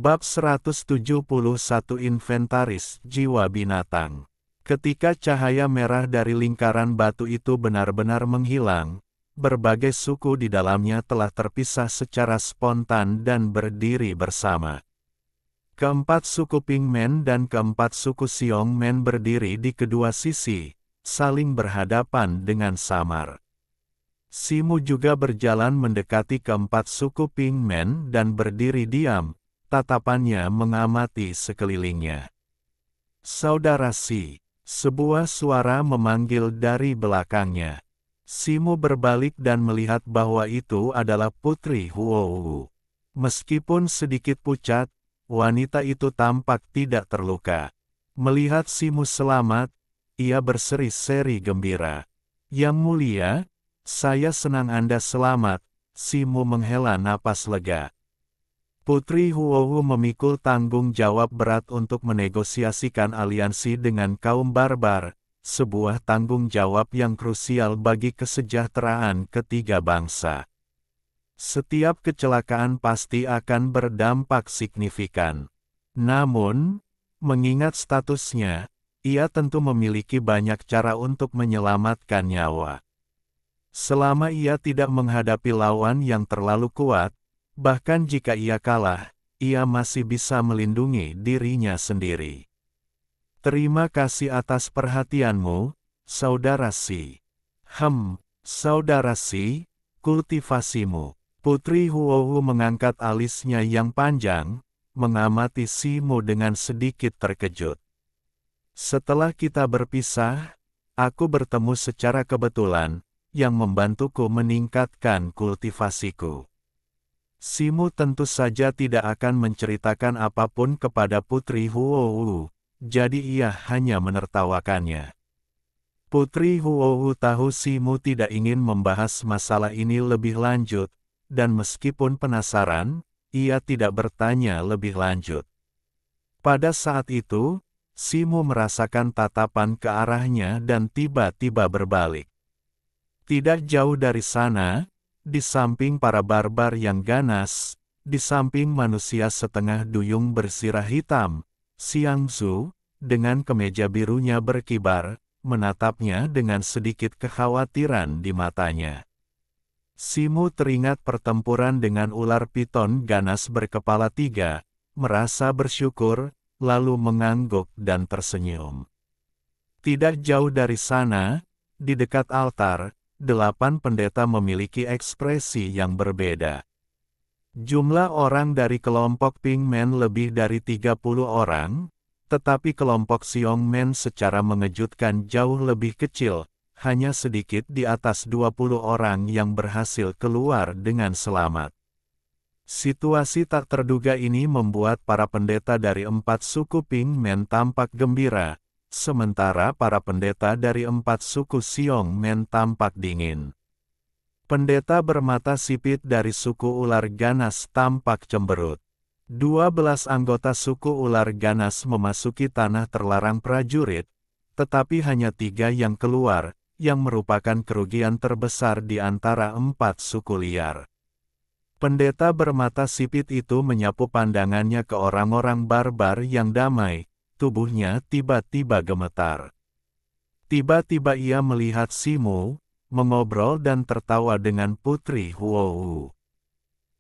Bab 171 Inventaris Jiwa Binatang. Ketika cahaya merah dari lingkaran batu itu benar-benar menghilang, berbagai suku di dalamnya telah terpisah secara spontan dan berdiri bersama. Keempat suku Pingmen dan keempat suku Xiongmen berdiri di kedua sisi, saling berhadapan dengan samar. Simu juga berjalan mendekati keempat suku Pingmen dan berdiri diam, tatapannya mengamati sekelilingnya. "Saudara Si," sebuah suara memanggil dari belakangnya. Simu berbalik dan melihat bahwa itu adalah Putri Huowu. Meskipun sedikit pucat, wanita itu tampak tidak terluka. Melihat Simu selamat, ia berseri-seri gembira. "Yang mulia, saya senang Anda selamat." Simu menghela napas lega. Putri Huowu memikul tanggung jawab berat untuk menegosiasikan aliansi dengan kaum barbar, sebuah tanggung jawab yang krusial bagi kesejahteraan ketiga bangsa. Setiap kecelakaan pasti akan berdampak signifikan. Namun, mengingat statusnya, ia tentu memiliki banyak cara untuk menyelamatkan nyawa. Selama ia tidak menghadapi lawan yang terlalu kuat, bahkan jika ia kalah, ia masih bisa melindungi dirinya sendiri. "Terima kasih atas perhatianmu, Saudara Si." Saudara Si, kultivasimu." Putri Huowu mengangkat alisnya yang panjang, mengamati Simu dengan sedikit terkejut. "Setelah kita berpisah, aku bertemu secara kebetulan, yang membantuku meningkatkan kultivasiku." Simu tentu saja tidak akan menceritakan apapun kepada Putri Huowu, jadi ia hanya menertawakannya. Putri Huowu tahu Simu tidak ingin membahas masalah ini lebih lanjut, dan meskipun penasaran, ia tidak bertanya lebih lanjut. Pada saat itu, Simu merasakan tatapan ke arahnya dan tiba-tiba berbalik. Tidak jauh dari sana, di samping para barbar yang ganas, di samping manusia setengah duyung bersirah hitam, Xiangzu, dengan kemeja birunya berkibar, menatapnya dengan sedikit kekhawatiran di matanya. Simu teringat pertempuran dengan ular piton ganas berkepala 3, merasa bersyukur, lalu mengangguk dan tersenyum. Tidak jauh dari sana, di dekat altar, 8 pendeta memiliki ekspresi yang berbeda. Jumlah orang dari kelompok Pingmen lebih dari 30 orang, tetapi kelompok Xiongmen secara mengejutkan jauh lebih kecil, hanya sedikit di atas 20 orang yang berhasil keluar dengan selamat. Situasi tak terduga ini membuat para pendeta dari 4 suku Pingmen tampak gembira, sementara para pendeta dari 4 suku Xiongmen tampak dingin. Pendeta bermata sipit dari suku ular ganas tampak cemberut. 12 anggota suku ular ganas memasuki tanah terlarang prajurit, tetapi hanya 3 yang keluar, yang merupakan kerugian terbesar di antara 4 suku liar. Pendeta bermata sipit itu menyapu pandangannya ke orang-orang barbar yang damai. Tubuhnya tiba-tiba gemetar. Tiba-tiba ia melihat Simu, mengobrol dan tertawa dengan Putri Huowu.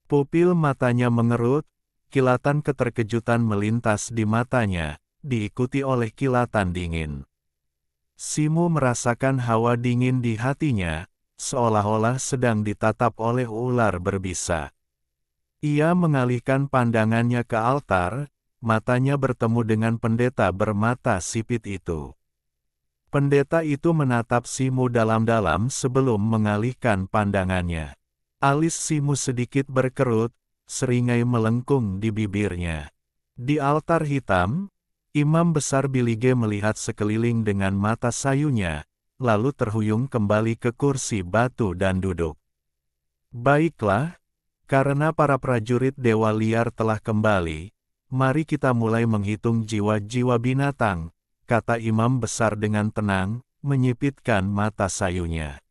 Pupil matanya mengerut, kilatan keterkejutan melintas di matanya, diikuti oleh kilatan dingin. Simu merasakan hawa dingin di hatinya, seolah-olah sedang ditatap oleh ular berbisa. Ia mengalihkan pandangannya ke altar, matanya bertemu dengan pendeta bermata sipit itu. Pendeta itu menatap Simu dalam-dalam sebelum mengalihkan pandangannya. Alis Simu sedikit berkerut, seringai melengkung di bibirnya. Di altar hitam, Imam Besar Bilige melihat sekeliling dengan mata sayunya, lalu terhuyung kembali ke kursi batu dan duduk. "Baiklah, karena para prajurit Dewa Liar telah kembali, mari kita mulai menghitung jiwa-jiwa binatang," kata Imam Besar dengan tenang, menyipitkan mata sayunya.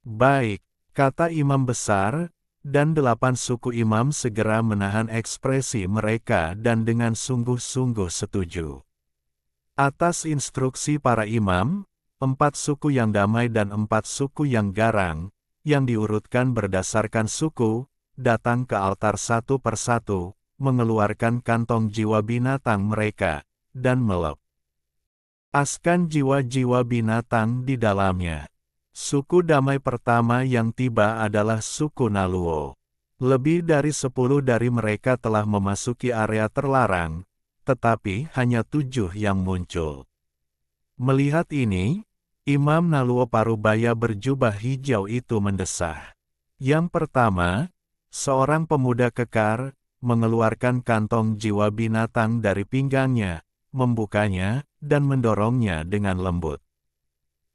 "Baik," kata Imam Besar, dan 8 suku imam segera menahan ekspresi mereka dan dengan sungguh-sungguh setuju. Atas instruksi para imam, 4 suku yang damai dan 4 suku yang garang, yang diurutkan berdasarkan suku, datang ke altar satu persatu, mengeluarkan kantong jiwa binatang mereka, dan melepaskan jiwa-jiwa binatang di dalamnya. Suku damai pertama yang tiba adalah suku Naluo. Lebih dari 10 dari mereka telah memasuki area terlarang, tetapi hanya 7 yang muncul. Melihat ini, Imam Naluo Parubaya berjubah hijau itu mendesah. Yang pertama, seorang pemuda kekar, mengeluarkan kantong jiwa binatang dari pinggangnya, membukanya, dan mendorongnya dengan lembut.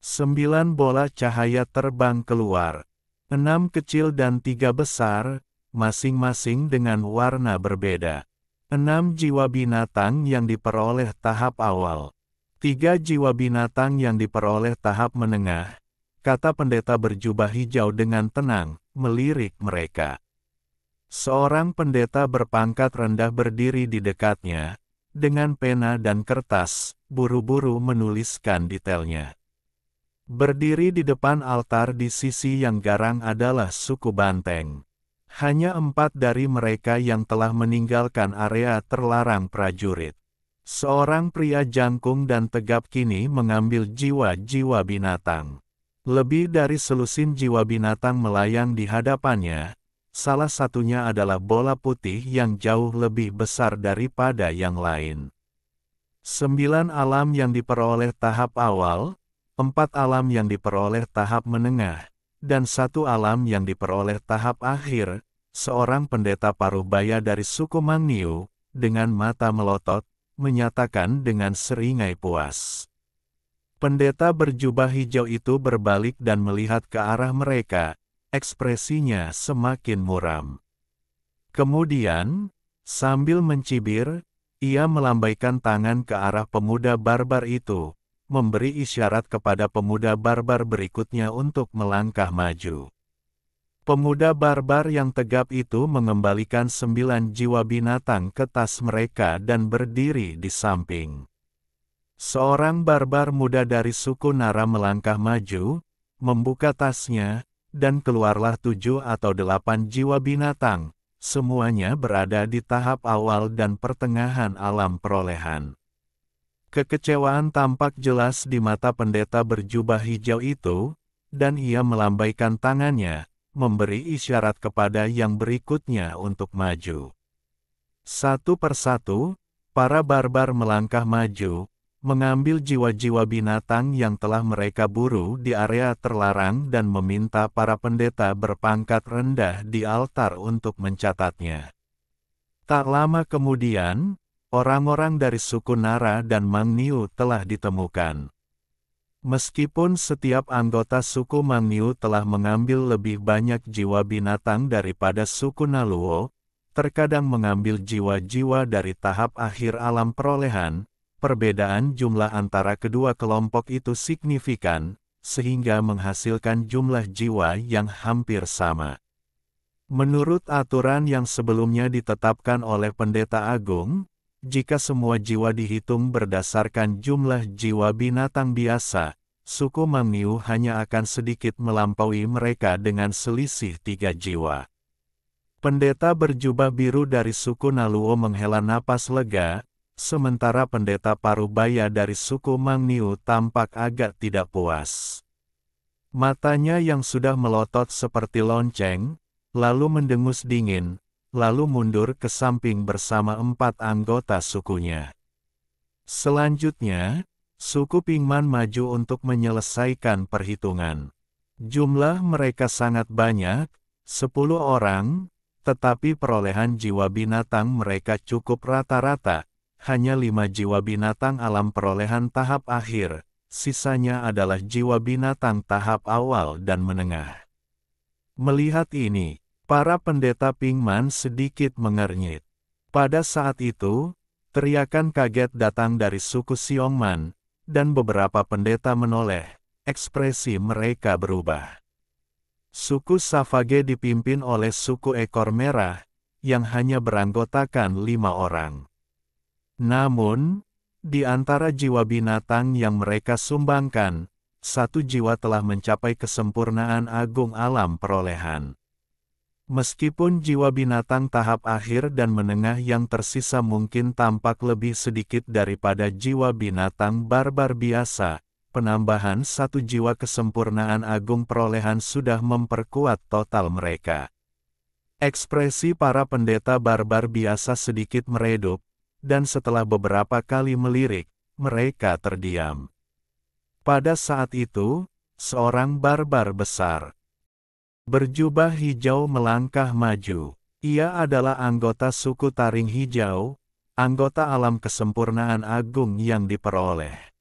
9 bola cahaya terbang keluar, 6 kecil dan 3 besar, masing-masing dengan warna berbeda. 6 jiwa binatang yang diperoleh tahap awal. 3 jiwa binatang yang diperoleh tahap menengah, kata pendeta berjubah hijau dengan tenang, melirik mereka. Seorang pendeta berpangkat rendah berdiri di dekatnya, dengan pena dan kertas, buru-buru menuliskan detailnya. Berdiri di depan altar di sisi yang garang adalah suku Banteng. Hanya 4 dari mereka yang telah meninggalkan area terlarang prajurit. Seorang pria jangkung dan tegap kini mengambil jiwa-jiwa binatang. Lebih dari selusin jiwa binatang melayang di hadapannya, salah satunya adalah bola putih yang jauh lebih besar daripada yang lain. 9 alam yang diperoleh tahap awal, 4 alam yang diperoleh tahap menengah, dan 1 alam yang diperoleh tahap akhir. Seorang pendeta Parubaya dari suku Mangniu, dengan mata melotot, menyatakan dengan seringai puas. Pendeta berjubah hijau itu berbalik dan melihat ke arah mereka, ekspresinya semakin muram. Kemudian, sambil mencibir, ia melambaikan tangan ke arah pemuda barbar itu, memberi isyarat kepada pemuda barbar berikutnya untuk melangkah maju. Pemuda barbar yang tegap itu mengembalikan 9 jiwa binatang ke tas mereka dan berdiri di samping. Seorang barbar muda dari suku Nara melangkah maju, membuka tasnya, dan keluarlah 7 atau 8 jiwa binatang, semuanya berada di tahap awal dan pertengahan alam perolehan. Kekecewaan tampak jelas di mata pendeta berjubah hijau itu, dan ia melambaikan tangannya, memberi isyarat kepada yang berikutnya untuk maju. Satu persatu, para barbar melangkah maju, mengambil jiwa-jiwa binatang yang telah mereka buru di area terlarang dan meminta para pendeta berpangkat rendah di altar untuk mencatatnya. Tak lama kemudian, orang-orang dari suku Nara dan Mangniu telah ditemukan. Meskipun setiap anggota suku Mangniu telah mengambil lebih banyak jiwa binatang daripada suku Naluo, terkadang mengambil jiwa-jiwa dari tahap akhir alam perolehan, perbedaan jumlah antara kedua kelompok itu signifikan, sehingga menghasilkan jumlah jiwa yang hampir sama. Menurut aturan yang sebelumnya ditetapkan oleh Pendeta Agung, jika semua jiwa dihitung berdasarkan jumlah jiwa binatang biasa, suku Mangniu hanya akan sedikit melampaui mereka dengan selisih 3 jiwa. Pendeta berjubah biru dari suku Naluo menghela napas lega, sementara pendeta Parubaya dari suku Mangniu tampak agak tidak puas. Matanya yang sudah melotot seperti lonceng, lalu mendengus dingin, lalu mundur ke samping bersama 4 anggota sukunya. Selanjutnya, suku Pingman maju untuk menyelesaikan perhitungan. Jumlah mereka sangat banyak, 10 orang, tetapi perolehan jiwa binatang mereka cukup rata-rata, hanya 5 jiwa binatang alam perolehan tahap akhir, sisanya adalah jiwa binatang tahap awal dan menengah. Melihat ini, para pendeta Pingman sedikit mengernyit. Pada saat itu, teriakan kaget datang dari suku Siongman, dan beberapa pendeta menoleh, ekspresi mereka berubah. Suku Savage dipimpin oleh suku ekor merah, yang hanya beranggotakan 5 orang. Namun, di antara jiwa binatang yang mereka sumbangkan, 1 jiwa telah mencapai kesempurnaan agung alam perolehan. Meskipun jiwa binatang tahap akhir dan menengah yang tersisa mungkin tampak lebih sedikit daripada jiwa binatang barbar biasa, penambahan 1 jiwa kesempurnaan agung perolehan sudah memperkuat total mereka. Ekspresi para pendeta barbar biasa sedikit meredup, dan setelah beberapa kali melirik, mereka terdiam. Pada saat itu, seorang barbar besar berjubah hijau melangkah maju. Ia adalah anggota suku Taring Hijau, anggota alam kesempurnaan agung yang diperoleh.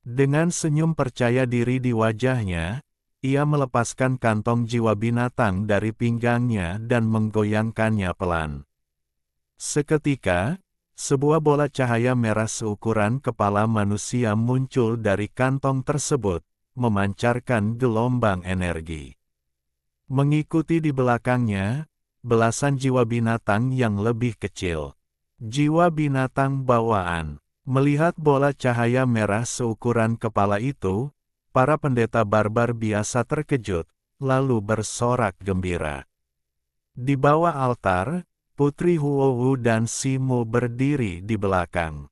Dengan senyum percaya diri di wajahnya, ia melepaskan kantong jiwa binatang dari pinggangnya dan menggoyangkannya pelan. Seketika, sebuah bola cahaya merah seukuran kepala manusia muncul dari kantong tersebut, memancarkan gelombang energi. Mengikuti di belakangnya, belasan jiwa binatang yang lebih kecil. Jiwa binatang bawaan. Melihat bola cahaya merah seukuran kepala itu, para pendeta barbar biasa terkejut, lalu bersorak gembira. Di bawah altar, Putri Huohu dan Simo berdiri di belakang.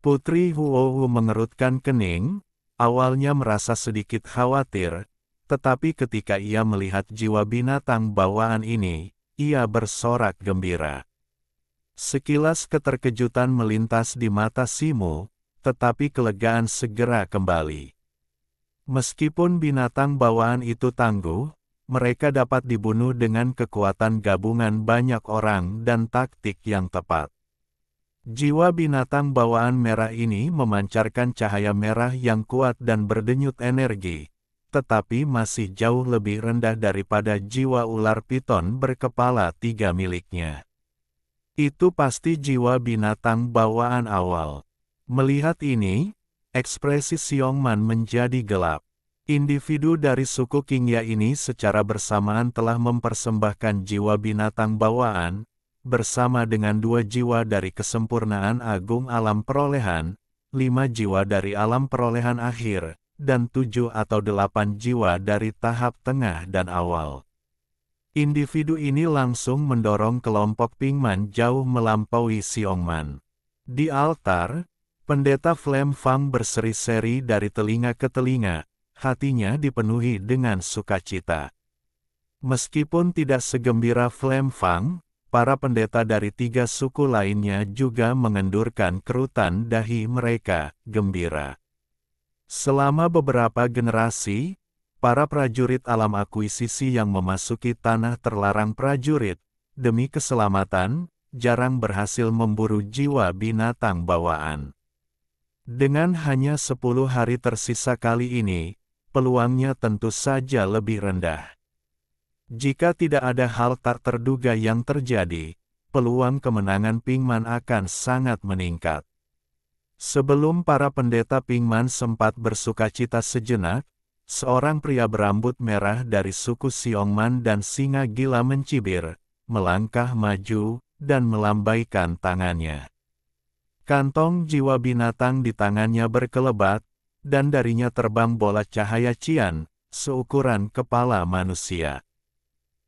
Putri Huohu mengerutkan kening, awalnya merasa sedikit khawatir, tetapi ketika ia melihat jiwa binatang bawaan ini, ia bersorak gembira. Sekilas keterkejutan melintas di mata Simo, tetapi kelegaan segera kembali. Meskipun binatang bawaan itu tangguh, mereka dapat dibunuh dengan kekuatan gabungan banyak orang dan taktik yang tepat. Jiwa binatang bawaan merah ini memancarkan cahaya merah yang kuat dan berdenyut energi, tetapi masih jauh lebih rendah daripada jiwa ular piton berkepala 3 miliknya. Itu pasti jiwa binatang bawaan awal. Melihat ini, ekspresi Xiongman menjadi gelap. Individu dari suku Qingya ini secara bersamaan telah mempersembahkan jiwa binatang bawaan, bersama dengan 2 jiwa dari kesempurnaan agung alam perolehan, 5 jiwa dari alam perolehan akhir, dan 7 atau 8 jiwa dari tahap tengah dan awal. Individu ini langsung mendorong kelompok Pingman jauh melampaui Xiongman. Di altar, pendeta Flame Fang berseri-seri dari telinga ke telinga, hatinya dipenuhi dengan sukacita. Meskipun tidak segembira Flame Fang, para pendeta dari 3 suku lainnya juga mengendurkan kerutan dahi mereka, gembira. Selama beberapa generasi, para prajurit alam akuisisi yang memasuki tanah terlarang prajurit, demi keselamatan, jarang berhasil memburu jiwa binatang bawaan. Dengan hanya 10 hari tersisa kali ini, peluangnya tentu saja lebih rendah. Jika tidak ada hal tak terduga yang terjadi, peluang kemenangan Pingman akan sangat meningkat. Sebelum para pendeta Pingman sempat bersukacita sejenak, seorang pria berambut merah dari suku Xiongman dan singa gila mencibir, melangkah maju, dan melambaikan tangannya. Kantong jiwa binatang di tangannya berkelebat, dan darinya terbang bola cahaya cian, seukuran kepala manusia.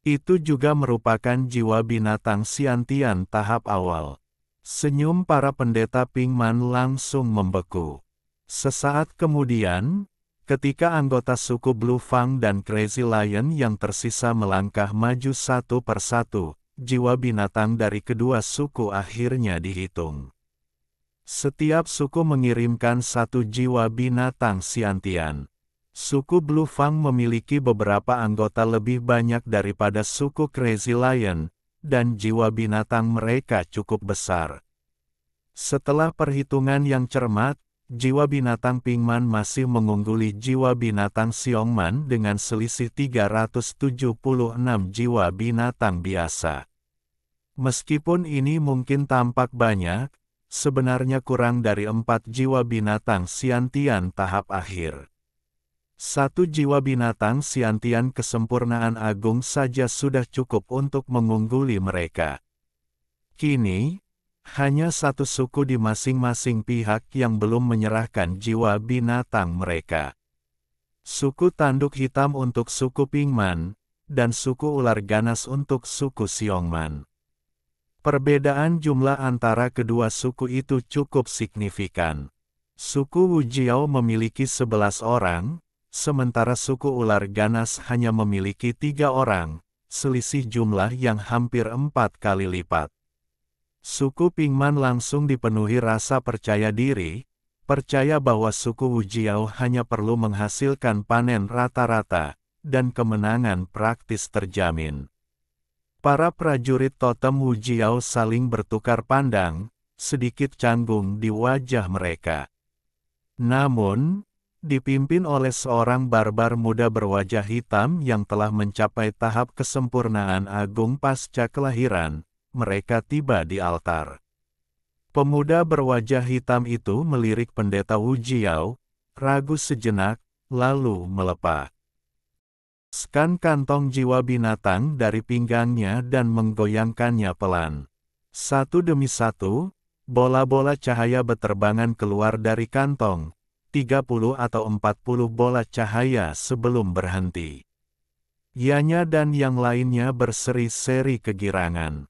Itu juga merupakan jiwa binatang Xiantian tahap awal. Senyum para pendeta Pingman langsung membeku. Sesaat kemudian, ketika anggota suku Blue Fang dan Crazy Lion yang tersisa melangkah maju satu persatu, jiwa binatang dari kedua suku akhirnya dihitung. Setiap suku mengirimkan 1 jiwa binatang Xiantian. Suku Blue Fang memiliki beberapa anggota lebih banyak daripada suku Crazy Lion, dan jiwa binatang mereka cukup besar. Setelah perhitungan yang cermat, jiwa binatang Pingman masih mengungguli jiwa binatang Xiongman dengan selisih 376 jiwa binatang biasa. Meskipun ini mungkin tampak banyak, sebenarnya kurang dari 4 jiwa binatang Xiantian tahap akhir. Satu jiwa binatang Siantian kesempurnaan agung saja sudah cukup untuk mengungguli mereka. Kini, hanya satu suku di masing-masing pihak yang belum menyerahkan jiwa binatang mereka. Suku tanduk hitam untuk suku Pingman, dan suku ular ganas untuk suku Siongman. Perbedaan jumlah antara kedua suku itu cukup signifikan. Suku Wujiao memiliki 11 orang, sementara suku ular ganas hanya memiliki 3 orang, selisih jumlah yang hampir 4 kali lipat. Suku Pingman langsung dipenuhi rasa percaya diri, percaya bahwa suku Wujiao hanya perlu menghasilkan panen rata-rata, dan kemenangan praktis terjamin. Para prajurit totem Wujiao saling bertukar pandang, sedikit canggung di wajah mereka. Namun, dipimpin oleh seorang barbar muda berwajah hitam yang telah mencapai tahap kesempurnaan agung pasca kelahiran, mereka tiba di altar. Pemuda berwajah hitam itu melirik pendeta Wujiao, ragu sejenak, lalu melepaskan kantong jiwa binatang dari pinggangnya dan menggoyangkannya pelan. Satu demi satu, bola-bola cahaya beterbangan keluar dari kantong, 30 atau 40 bola cahaya sebelum berhenti. Ianya dan yang lainnya berseri-seri kegirangan.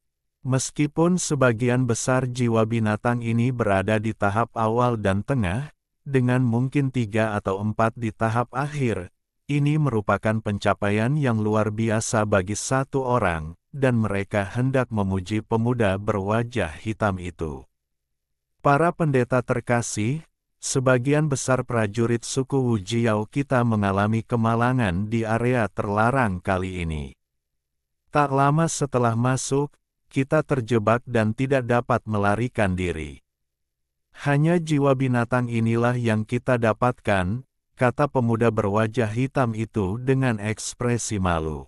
Meskipun sebagian besar jiwa binatang ini berada di tahap awal dan tengah, dengan mungkin 3 atau 4 di tahap akhir, ini merupakan pencapaian yang luar biasa bagi satu orang, dan mereka hendak memuji pemuda berwajah hitam itu. Para pendeta terkasih, sebagian besar prajurit suku Wujiao kita mengalami kemalangan di area terlarang kali ini. Tak lama setelah masuk, kita terjebak dan tidak dapat melarikan diri. Hanya jiwa binatang inilah yang kita dapatkan, kata pemuda berwajah hitam itu dengan ekspresi malu.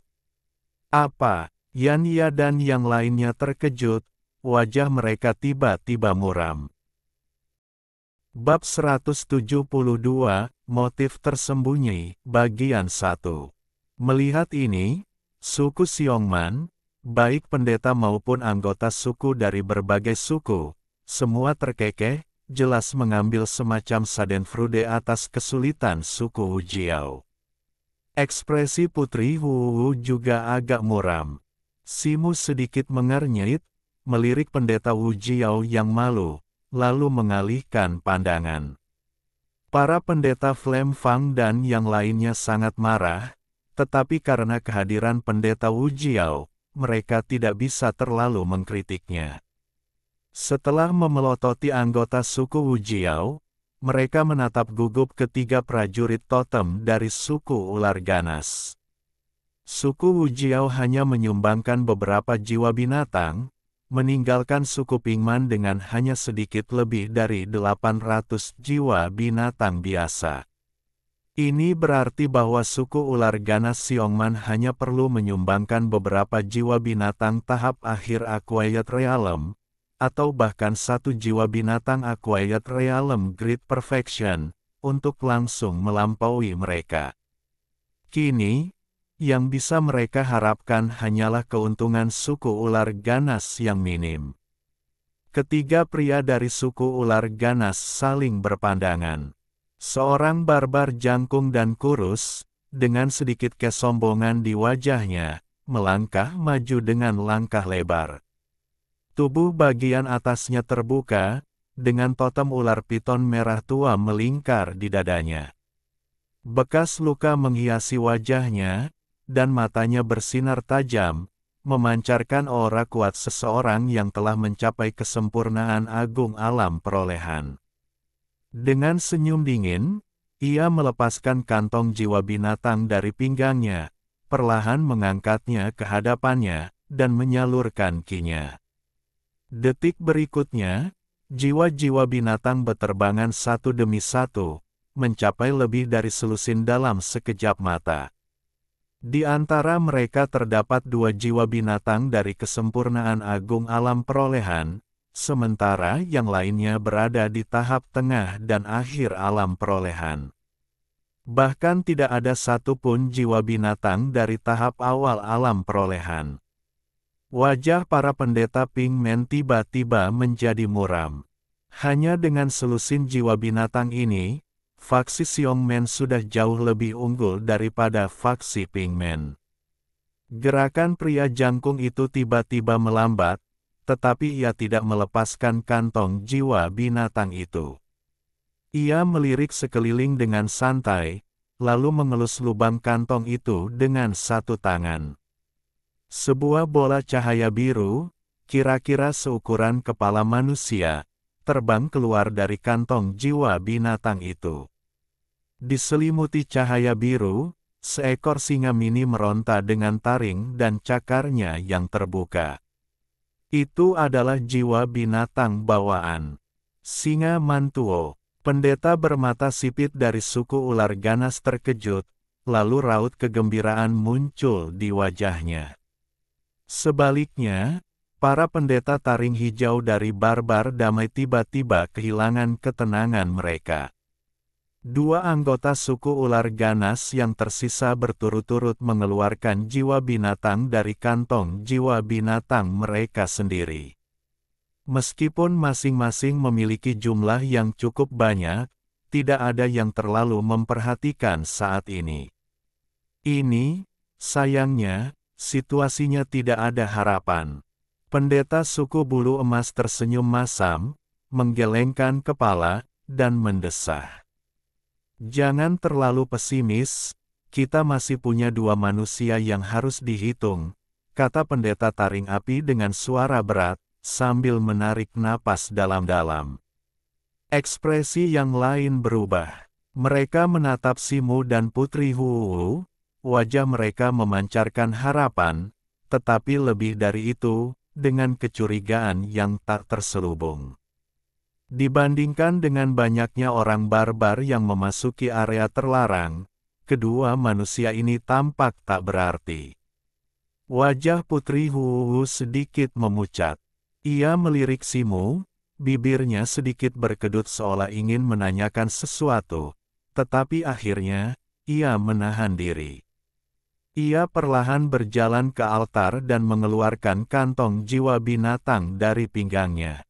Apa? Yan Ya dan yang lainnya terkejut, wajah mereka tiba-tiba muram. Bab 172, Motif Tersembunyi, Bagian 1. Melihat ini, suku Siongman, baik pendeta maupun anggota suku dari berbagai suku, semua terkekeh, jelas mengambil semacam schadenfreude atas kesulitan suku Wujiao. Ekspresi Putri Wu juga agak muram. Simu sedikit mengernyit, melirik pendeta Wujiao yang malu, lalu mengalihkan pandangan. Para pendeta Flem Fang dan yang lainnya sangat marah, tetapi karena kehadiran pendeta Wujiao, mereka tidak bisa terlalu mengkritiknya. Setelah memelototi anggota suku Wujiao, mereka menatap gugup ketiga prajurit totem dari suku ular ganas. Suku Wujiao hanya menyumbangkan beberapa jiwa binatang, meninggalkan suku Pingman dengan hanya sedikit lebih dari 800 jiwa binatang biasa. Ini berarti bahwa suku ular ganas Siongman hanya perlu menyumbangkan beberapa jiwa binatang tahap akhir Acquired Realm, atau bahkan satu jiwa binatang Acquired Realm Great Perfection, untuk langsung melampaui mereka. Kini, yang bisa mereka harapkan hanyalah keuntungan suku ular ganas yang minim. Ketiga pria dari suku ular ganas saling berpandangan. Seorang barbar jangkung dan kurus, dengan sedikit kesombongan di wajahnya, melangkah maju dengan langkah lebar. Tubuh bagian atasnya terbuka, dengan totem ular piton merah tua melingkar di dadanya. Bekas luka menghiasi wajahnya, dan matanya bersinar tajam, memancarkan aura kuat seseorang yang telah mencapai kesempurnaan agung alam perolehan. Dengan senyum dingin, ia melepaskan kantong jiwa binatang dari pinggangnya, perlahan mengangkatnya ke hadapannya, dan menyalurkan kinya. Detik berikutnya, jiwa-jiwa binatang beterbangan satu demi satu, mencapai lebih dari selusin dalam sekejap mata. Di antara mereka terdapat 2 jiwa binatang dari kesempurnaan agung alam perolehan, sementara yang lainnya berada di tahap tengah dan akhir alam perolehan. Bahkan tidak ada satupun jiwa binatang dari tahap awal alam perolehan. Wajah para pendeta Pigmen tiba-tiba menjadi muram. Hanya dengan selusin jiwa binatang ini, faksi Xiongmen sudah jauh lebih unggul daripada faksi Pigmen. Gerakan pria jangkung itu tiba-tiba melambat, tetapi ia tidak melepaskan kantong jiwa binatang itu. Ia melirik sekeliling dengan santai, lalu mengelus lubang kantong itu dengan satu tangan. Sebuah bola cahaya biru, kira-kira seukuran kepala manusia, terbang keluar dari kantong jiwa binatang itu. Diselimuti cahaya biru, seekor singa mini meronta dengan taring dan cakarnya yang terbuka. Itu adalah jiwa binatang bawaan. Singa Mantuo. Pendeta bermata sipit dari suku ular ganas terkejut, lalu raut kegembiraan muncul di wajahnya. Sebaliknya, para pendeta taring hijau dari barbar damai tiba-tiba kehilangan ketenangan mereka. Dua anggota suku ular ganas yang tersisa berturut-turut mengeluarkan jiwa binatang dari kantong jiwa binatang mereka sendiri. Meskipun masing-masing memiliki jumlah yang cukup banyak, tidak ada yang terlalu memperhatikan saat ini. Ini, sayangnya, situasinya tidak ada harapan. Pendeta suku bulu emas tersenyum masam, menggelengkan kepala, dan mendesah. Jangan terlalu pesimis, kita masih punya dua manusia yang harus dihitung, kata pendeta taring api dengan suara berat, sambil menarik napas dalam-dalam. Ekspresi yang lain berubah. Mereka menatap Simu dan Putri Huwu, wajah mereka memancarkan harapan, tetapi lebih dari itu, dengan kecurigaan yang tak terselubung. Dibandingkan dengan banyaknya orang barbar yang memasuki area terlarang, kedua manusia ini tampak tak berarti. Wajah Putri Huwu sedikit memucat. Ia melirik Simu, bibirnya sedikit berkedut seolah ingin menanyakan sesuatu, tetapi akhirnya, ia menahan diri. Ia perlahan berjalan ke altar dan mengeluarkan kantong jiwa binatang dari pinggangnya.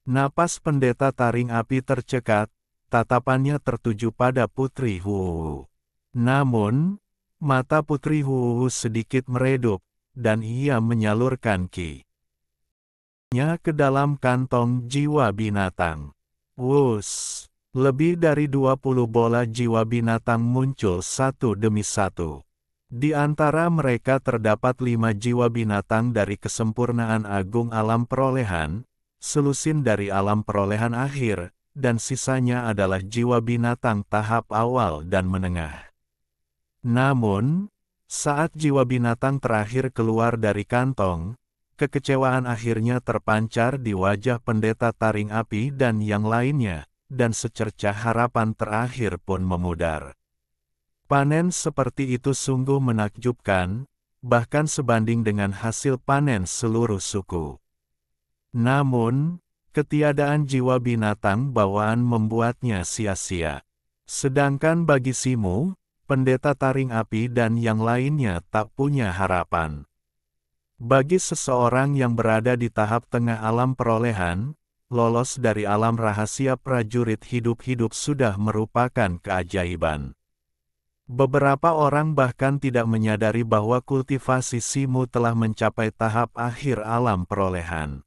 Napas pendeta taring api tercekat, tatapannya tertuju pada Putri Huwu. Namun, mata Putri Huwu sedikit meredup, dan ia menyalurkan ki-nya ke dalam kantong jiwa binatang. Wus! Lebih dari 20 bola jiwa binatang muncul satu demi satu. Di antara mereka terdapat 5 jiwa binatang dari kesempurnaan agung alam perolehan, selusin dari alam perolehan akhir, dan sisanya adalah jiwa binatang tahap awal dan menengah. Namun, saat jiwa binatang terakhir keluar dari kantong, kekecewaan akhirnya terpancar di wajah pendeta taring api dan yang lainnya, dan secercah harapan terakhir pun memudar. Panen seperti itu sungguh menakjubkan, bahkan sebanding dengan hasil panen seluruh suku. Namun, ketiadaan jiwa binatang bawaan membuatnya sia-sia. Sedangkan bagi Simu, pendeta taring api dan yang lainnya tak punya harapan. Bagi seseorang yang berada di tahap tengah alam perolehan, lolos dari alam rahasia prajurit hidup-hidup sudah merupakan keajaiban. Beberapa orang bahkan tidak menyadari bahwa kultivasi Simu telah mencapai tahap akhir alam perolehan.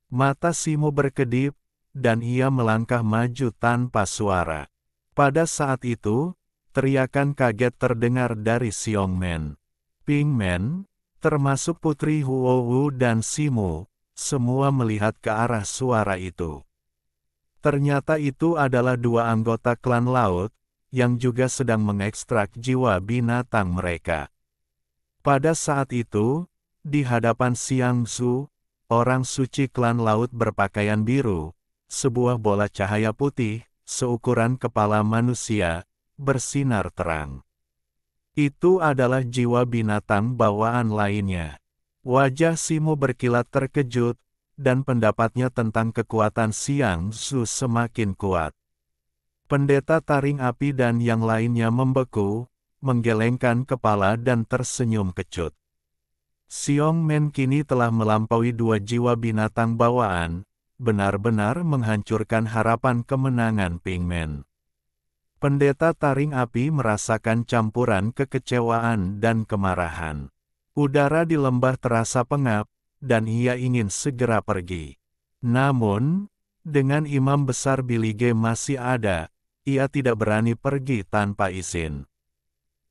Mata Simu berkedip, dan ia melangkah maju tanpa suara. Pada saat itu, teriakan kaget terdengar dari Xiongmen. Pigmen, termasuk Putri Huowu dan Simu, semua melihat ke arah suara itu. Ternyata itu adalah dua anggota klan laut, yang juga sedang mengekstrak jiwa binatang mereka. Pada saat itu, di hadapan Xiang Zhu, orang suci klan laut berpakaian biru, sebuah bola cahaya putih, seukuran kepala manusia, bersinar terang. Itu adalah jiwa binatang bawaan lainnya. Wajah Simu berkilat terkejut, dan pendapatnya tentang kekuatan Xiang Zhu semakin kuat. Pendeta taring api dan yang lainnya membeku, menggelengkan kepala dan tersenyum kecut. Xiong Men kini telah melampaui 2 jiwa binatang bawaan, benar-benar menghancurkan harapan kemenangan Pingmen. Pendeta taring api merasakan campuran kekecewaan dan kemarahan. Udara di lembah terasa pengap, dan ia ingin segera pergi. Namun, dengan imam besar Bilige masih ada, ia tidak berani pergi tanpa izin.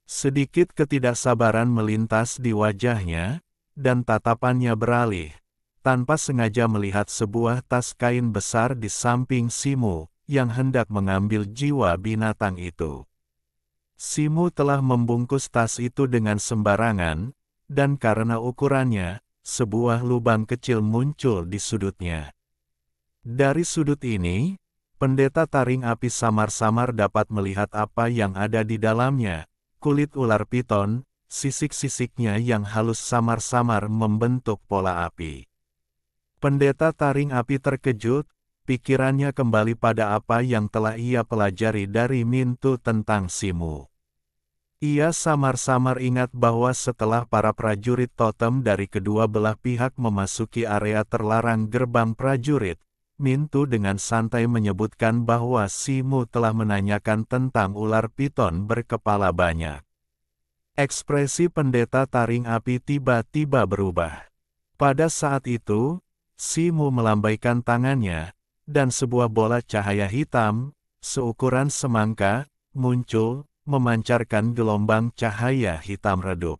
Sedikit ketidaksabaran melintas di wajahnya, dan tatapannya beralih, tanpa sengaja melihat sebuah tas kain besar di samping Simu, yang hendak mengambil jiwa binatang itu. Simu telah membungkus tas itu dengan sembarangan, dan karena ukurannya, sebuah lubang kecil muncul di sudutnya. Dari sudut ini, pendeta taring api samar-samar dapat melihat apa yang ada di dalamnya, kulit ular piton, sisik-sisiknya yang halus samar-samar membentuk pola api. Pendeta taring api terkejut, pikirannya kembali pada apa yang telah ia pelajari dari Mintu tentang Simu. Ia samar-samar ingat bahwa setelah para prajurit totem dari kedua belah pihak memasuki area terlarang gerbang prajurit, Mintu dengan santai menyebutkan bahwa Simu telah menanyakan tentang ular piton berkepala banyak. Ekspresi pendeta taring api tiba-tiba berubah. Pada saat itu, Simu melambaikan tangannya, dan sebuah bola cahaya hitam, seukuran semangka, muncul, memancarkan gelombang cahaya hitam redup.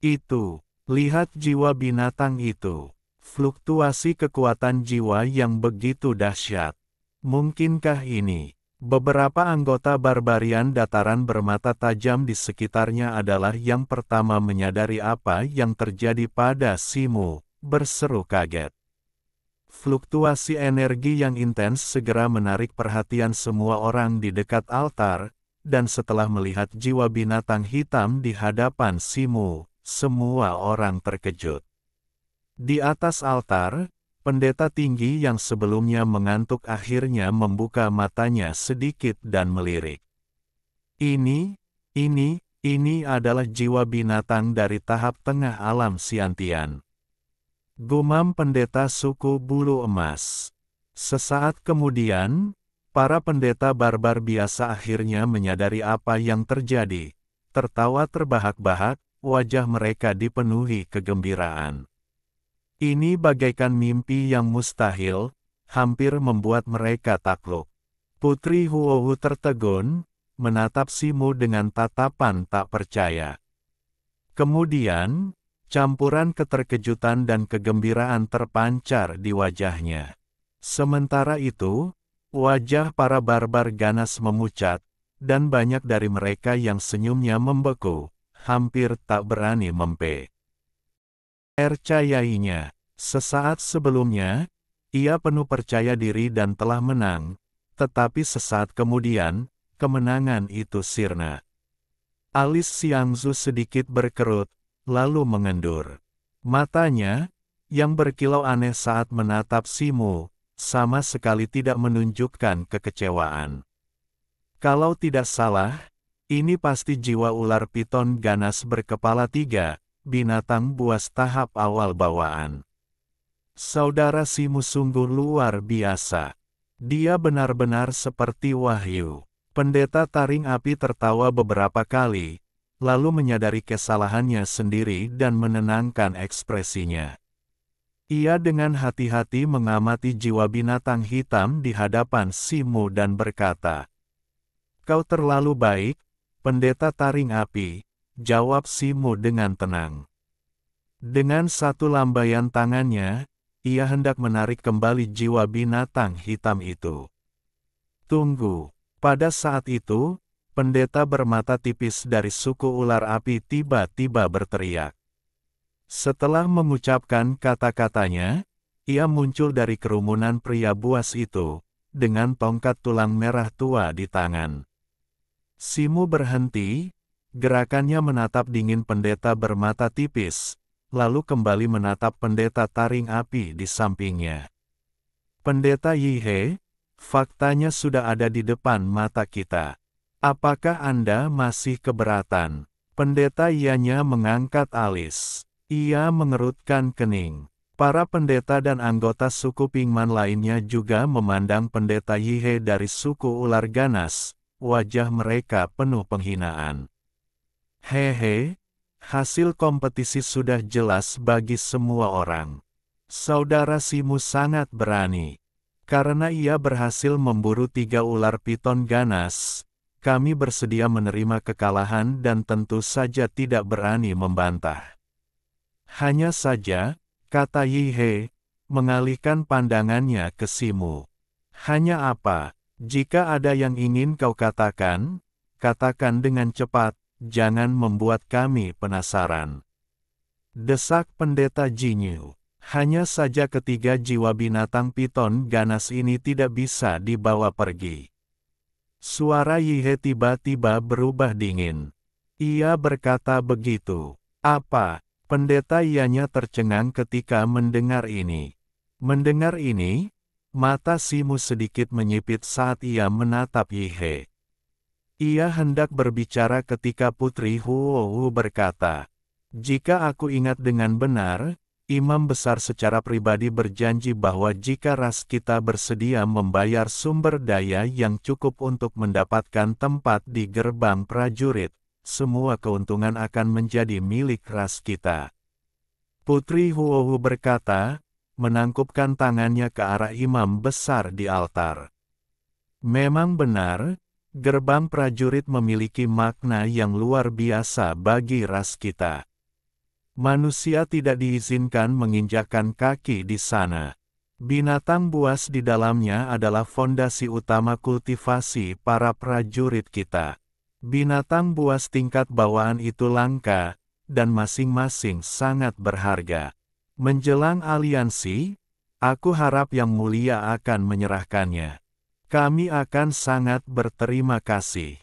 Itu, lihat jiwa binatang itu. Fluktuasi kekuatan jiwa yang begitu dahsyat. Mungkinkah ini? Beberapa anggota barbarian dataran bermata tajam di sekitarnya adalah yang pertama menyadari apa yang terjadi pada Simu, berseru kaget. Fluktuasi energi yang intens segera menarik perhatian semua orang di dekat altar, dan setelah melihat jiwa binatang hitam di hadapan Simu, semua orang terkejut. Di atas altar, pendeta tinggi yang sebelumnya mengantuk akhirnya membuka matanya sedikit dan melirik. Ini adalah jiwa binatang dari tahap tengah alam Siantian. Gumam pendeta suku bulu emas. Sesaat kemudian, para pendeta barbar biasa akhirnya menyadari apa yang terjadi. Tertawa terbahak-bahak, wajah mereka dipenuhi kegembiraan. Ini bagaikan mimpi yang mustahil, hampir membuat mereka takluk. Putri Huohu tertegun, menatap Simu dengan tatapan tak percaya. Kemudian, campuran keterkejutan dan kegembiraan terpancar di wajahnya. Sementara itu, wajah para barbar ganas memucat, dan banyak dari mereka yang senyumnya membeku, hampir tak berani percayainya. Sesaat sebelumnya, ia penuh percaya diri dan telah menang, tetapi sesaat kemudian, kemenangan itu sirna. Alis Xiangzu sedikit berkerut, lalu mengendur. Matanya, yang berkilau aneh saat menatap Simu, sama sekali tidak menunjukkan kekecewaan. Kalau tidak salah, ini pasti jiwa ular piton ganas berkepala 3, binatang buas tahap awal bawaan. Saudara Simu sungguh luar biasa. Dia benar-benar seperti wahyu. Pendeta taring api tertawa beberapa kali, lalu menyadari kesalahannya sendiri dan menenangkan ekspresinya. Ia dengan hati-hati mengamati jiwa binatang hitam di hadapan Simu dan berkata, "Kau terlalu baik, pendeta taring api," jawab Simu dengan tenang. Dengan satu lambaian tangannya, ia hendak menarik kembali jiwa binatang hitam itu. Tunggu. Pada saat itu, pendeta bermata tipis dari suku ular api tiba-tiba berteriak. Setelah mengucapkan kata-katanya, ia muncul dari kerumunan pria buas itu, dengan tongkat tulang merah tua di tangan. Simu berhenti, gerakannya menatap dingin pendeta bermata tipis, lalu kembali menatap pendeta taring api di sampingnya. Pendeta Yihe, Faktanya sudah ada di depan mata kita. Apakah Anda masih keberatan? Pendeta ianya mengangkat alis. Ia mengerutkan kening. Para pendeta dan anggota suku Pingman lainnya juga memandang pendeta Yihe dari suku ular ganas. Wajah mereka penuh penghinaan. Hehe, hasil kompetisi sudah jelas bagi semua orang. Saudara Simu sangat berani. Karena ia berhasil memburu 3 ular piton ganas, kami bersedia menerima kekalahan dan tentu saja tidak berani membantah. Hanya saja, kata Yihe, mengalihkan pandangannya ke Simu. Hanya apa, jika ada yang ingin kau katakan, katakan dengan cepat, jangan membuat kami penasaran. Desak pendeta Jinyu. Hanya saja ketiga jiwa binatang piton ganas ini tidak bisa dibawa pergi. Suara Yihe tiba-tiba berubah dingin. Ia berkata begitu. Apa? Pendeta ianya tercengang ketika mendengar ini. Mendengar ini, mata Simu sedikit menyipit saat ia menatap Yihe. Ia hendak berbicara ketika Putri Huohu berkata, "Jika aku ingat dengan benar, Imam Besar secara pribadi berjanji bahwa jika ras kita bersedia membayar sumber daya yang cukup untuk mendapatkan tempat di gerbang prajurit, semua keuntungan akan menjadi milik ras kita." Putri Huohu berkata, menangkupkan tangannya ke arah Imam Besar di altar. Memang benar, gerbang prajurit memiliki makna yang luar biasa bagi ras kita. Manusia tidak diizinkan menginjakkan kaki di sana. Binatang buas di dalamnya adalah fondasi utama kultivasi para prajurit kita. Binatang buas tingkat bawaan itu langka, dan masing-masing sangat berharga. Menjelang aliansi, aku harap Yang Mulia akan menyerahkannya. Kami akan sangat berterima kasih.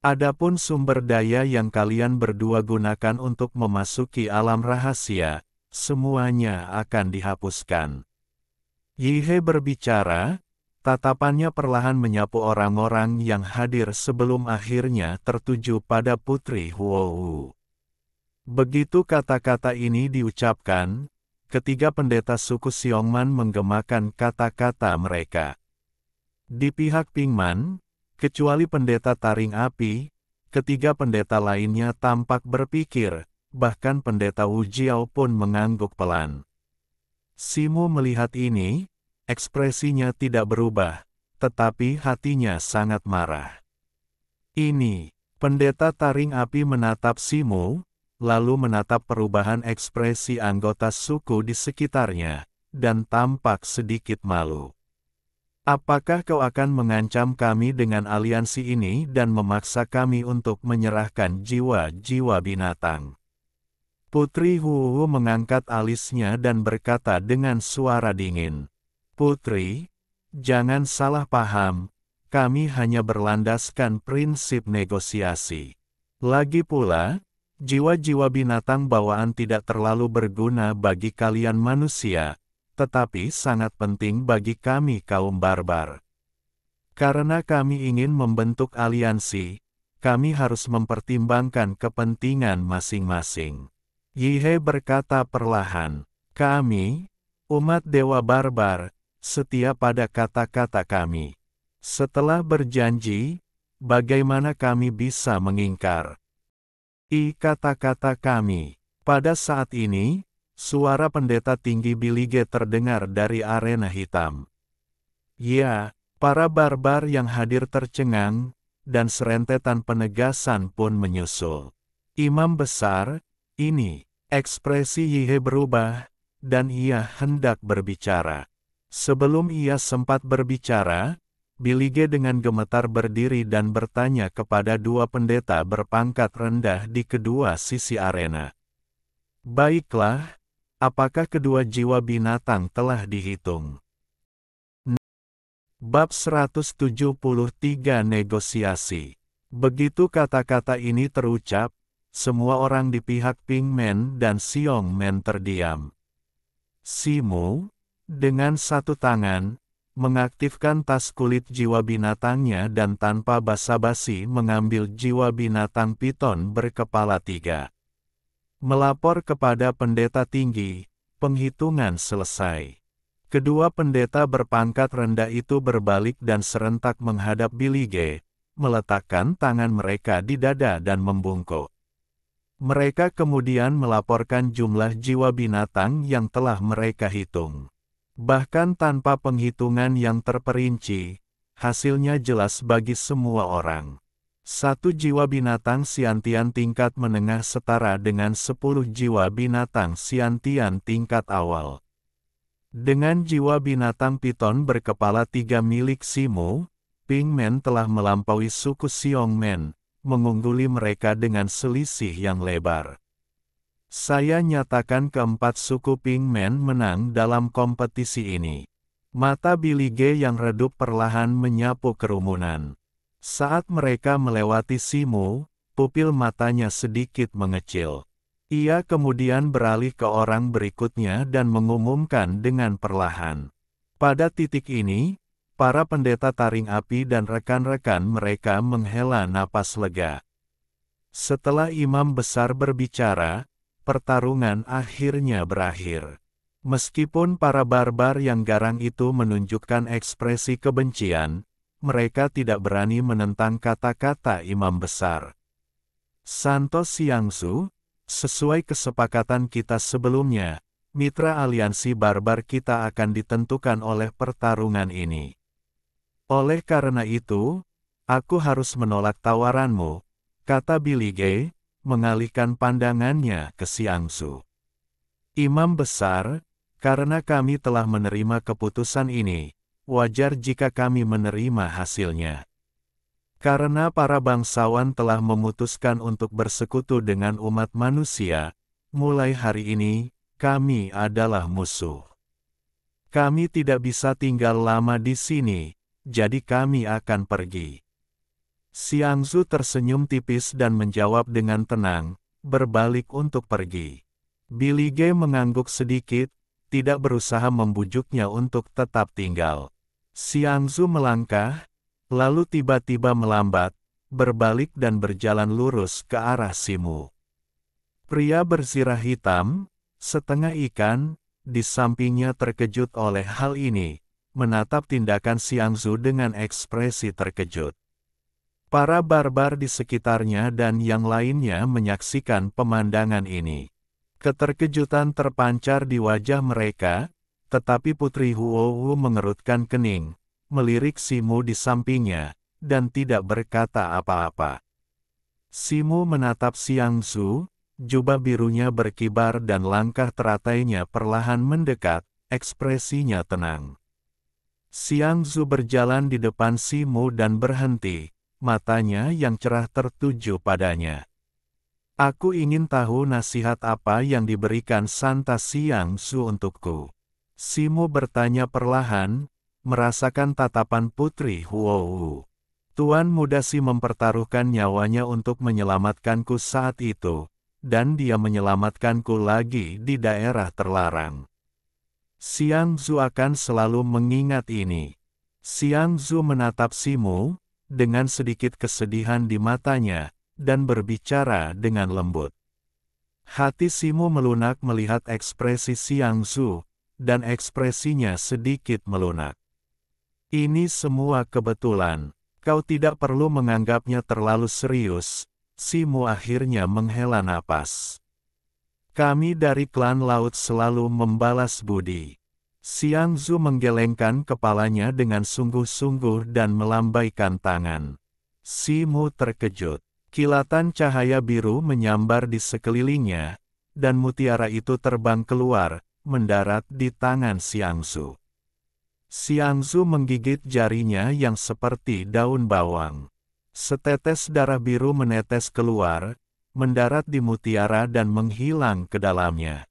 Adapun sumber daya yang kalian berdua gunakan untuk memasuki alam rahasia, semuanya akan dihapuskan. Yihe berbicara, tatapannya perlahan menyapu orang-orang yang hadir sebelum akhirnya tertuju pada Putri Huohu. Begitu kata-kata ini diucapkan, ketiga pendeta suku Xiongman menggemakan kata-kata mereka. Di pihak Pingman, kecuali pendeta taring api, ketiga pendeta lainnya tampak berpikir, bahkan pendeta Wu Jiao pun mengangguk pelan. Simu melihat ini, ekspresinya tidak berubah, tetapi hatinya sangat marah. Ini, pendeta taring api menatap Simu, lalu menatap perubahan ekspresi anggota suku di sekitarnya, dan tampak sedikit malu. Apakah kau akan mengancam kami dengan aliansi ini dan memaksa kami untuk menyerahkan jiwa-jiwa binatang? Putri Huohu mengangkat alisnya dan berkata dengan suara dingin. Putri, jangan salah paham, kami hanya berlandaskan prinsip negosiasi. Lagi pula, jiwa-jiwa binatang bawaan tidak terlalu berguna bagi kalian manusia, tetapi sangat penting bagi kami kaum barbar. Karena kami ingin membentuk aliansi, kami harus mempertimbangkan kepentingan masing-masing. Yihe berkata perlahan, kami, umat dewa barbar, setia pada kata-kata kami. Setelah berjanji, bagaimana kami bisa mengingkar? Kata-kata kami. Pada saat ini, suara pendeta tinggi Bilige terdengar dari arena hitam. Ya, para barbar yang hadir tercengang, dan serentetan penegasan pun menyusul. Imam besar, ini, ekspresi Yihe berubah, dan ia hendak berbicara. Sebelum ia sempat berbicara, Bilige dengan gemetar berdiri dan bertanya kepada dua pendeta berpangkat rendah di kedua sisi arena. Baiklah, apakah kedua jiwa binatang telah dihitung? Bab 173 Negosiasi. Begitu kata-kata ini terucap, semua orang di pihak Ping Men dan Xiong Men terdiam. Simu, dengan satu tangan, mengaktifkan tas kulit jiwa binatangnya dan tanpa basa-basi mengambil jiwa binatang piton berkepala 3. Melapor kepada pendeta tinggi, penghitungan selesai. Kedua pendeta berpangkat rendah itu berbalik dan serentak menghadap Billy G, meletakkan tangan mereka di dada dan membungkuk. Mereka kemudian melaporkan jumlah jiwa binatang yang telah mereka hitung. Bahkan tanpa penghitungan yang terperinci, hasilnya jelas bagi semua orang. 1 jiwa binatang siantian tingkat menengah setara dengan 10 jiwa binatang siantian tingkat awal. Dengan jiwa binatang piton berkepala 3 milik Simu, Pinkman telah melampaui suku Xiongmen, mengungguli mereka dengan selisih yang lebar. Saya nyatakan keempat suku Pinkman menang dalam kompetisi ini. Mata Billy G yang redup perlahan menyapu kerumunan. Saat mereka melewati Simu, pupil matanya sedikit mengecil. Ia kemudian beralih ke orang berikutnya dan mengumumkan dengan perlahan. Pada titik ini, para pendeta taring api dan rekan-rekan mereka menghela napas lega. Setelah imam besar berbicara, pertarungan akhirnya berakhir. Meskipun para barbar yang garang itu menunjukkan ekspresi kebencian, mereka tidak berani menentang kata-kata imam besar. Santo Xiangsu, sesuai kesepakatan kita sebelumnya, mitra aliansi barbar kita akan ditentukan oleh pertarungan ini. Oleh karena itu, aku harus menolak tawaranmu, kata Billy G, mengalihkan pandangannya ke Xiangsu. Imam besar, karena kami telah menerima keputusan ini, wajar jika kami menerima hasilnya. Karena para bangsawan telah memutuskan untuk bersekutu dengan umat manusia, mulai hari ini, kami adalah musuh. Kami tidak bisa tinggal lama di sini, jadi kami akan pergi. Xiangsu tersenyum tipis dan menjawab dengan tenang, berbalik untuk pergi. Billy G mengangguk sedikit, tidak berusaha membujuknya untuk tetap tinggal. Xiangsu melangkah, lalu tiba-tiba melambat, berbalik dan berjalan lurus ke arah Simu. Pria bersirah hitam, setengah ikan, di sampingnya terkejut oleh hal ini, menatap tindakan Xiangsu dengan ekspresi terkejut. Para barbar di sekitarnya dan yang lainnya menyaksikan pemandangan ini. Keterkejutan terpancar di wajah mereka, tetapi Putri Huohu mengerutkan kening, melirik Simu di sampingnya, dan tidak berkata apa-apa. Simu menatap Xiangsu, jubah birunya berkibar dan langkah teratainya perlahan mendekat, ekspresinya tenang. Xiangsu berjalan di depan Simu dan berhenti, matanya yang cerah tertuju padanya. Aku ingin tahu nasihat apa yang diberikan Santa Xiangsu untukku. Simu bertanya perlahan, merasakan tatapan Putri Huohu. Tuan muda Si mempertaruhkan nyawanya untuk menyelamatkanku saat itu, dan dia menyelamatkanku lagi di daerah terlarang. Xiangsu akan selalu mengingat ini. Xiangsu menatap Simu, dengan sedikit kesedihan di matanya, dan berbicara dengan lembut. Hati Simu melunak melihat ekspresi Xiangsu, dan ekspresinya sedikit melunak. Ini semua kebetulan, kau tidak perlu menganggapnya terlalu serius. Simu akhirnya menghela napas. Kami dari klan laut selalu membalas budi. Xiangsu menggelengkan kepalanya dengan sungguh-sungguh dan melambaikan tangan. Simu terkejut. Kilatan cahaya biru menyambar di sekelilingnya, dan mutiara itu terbang keluar, mendarat di tangan Xiangsu. Xiangsu menggigit jarinya yang seperti daun bawang. Setetes darah biru menetes keluar, mendarat di mutiara dan menghilang ke dalamnya.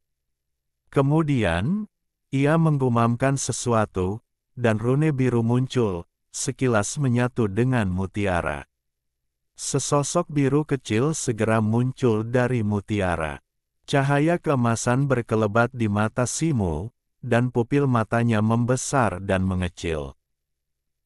Kemudian, ia menggumamkan sesuatu, dan rune biru muncul, sekilas menyatu dengan mutiara. Sesosok biru kecil segera muncul dari mutiara. Cahaya keemasan berkelebat di mata Simu, dan pupil matanya membesar dan mengecil.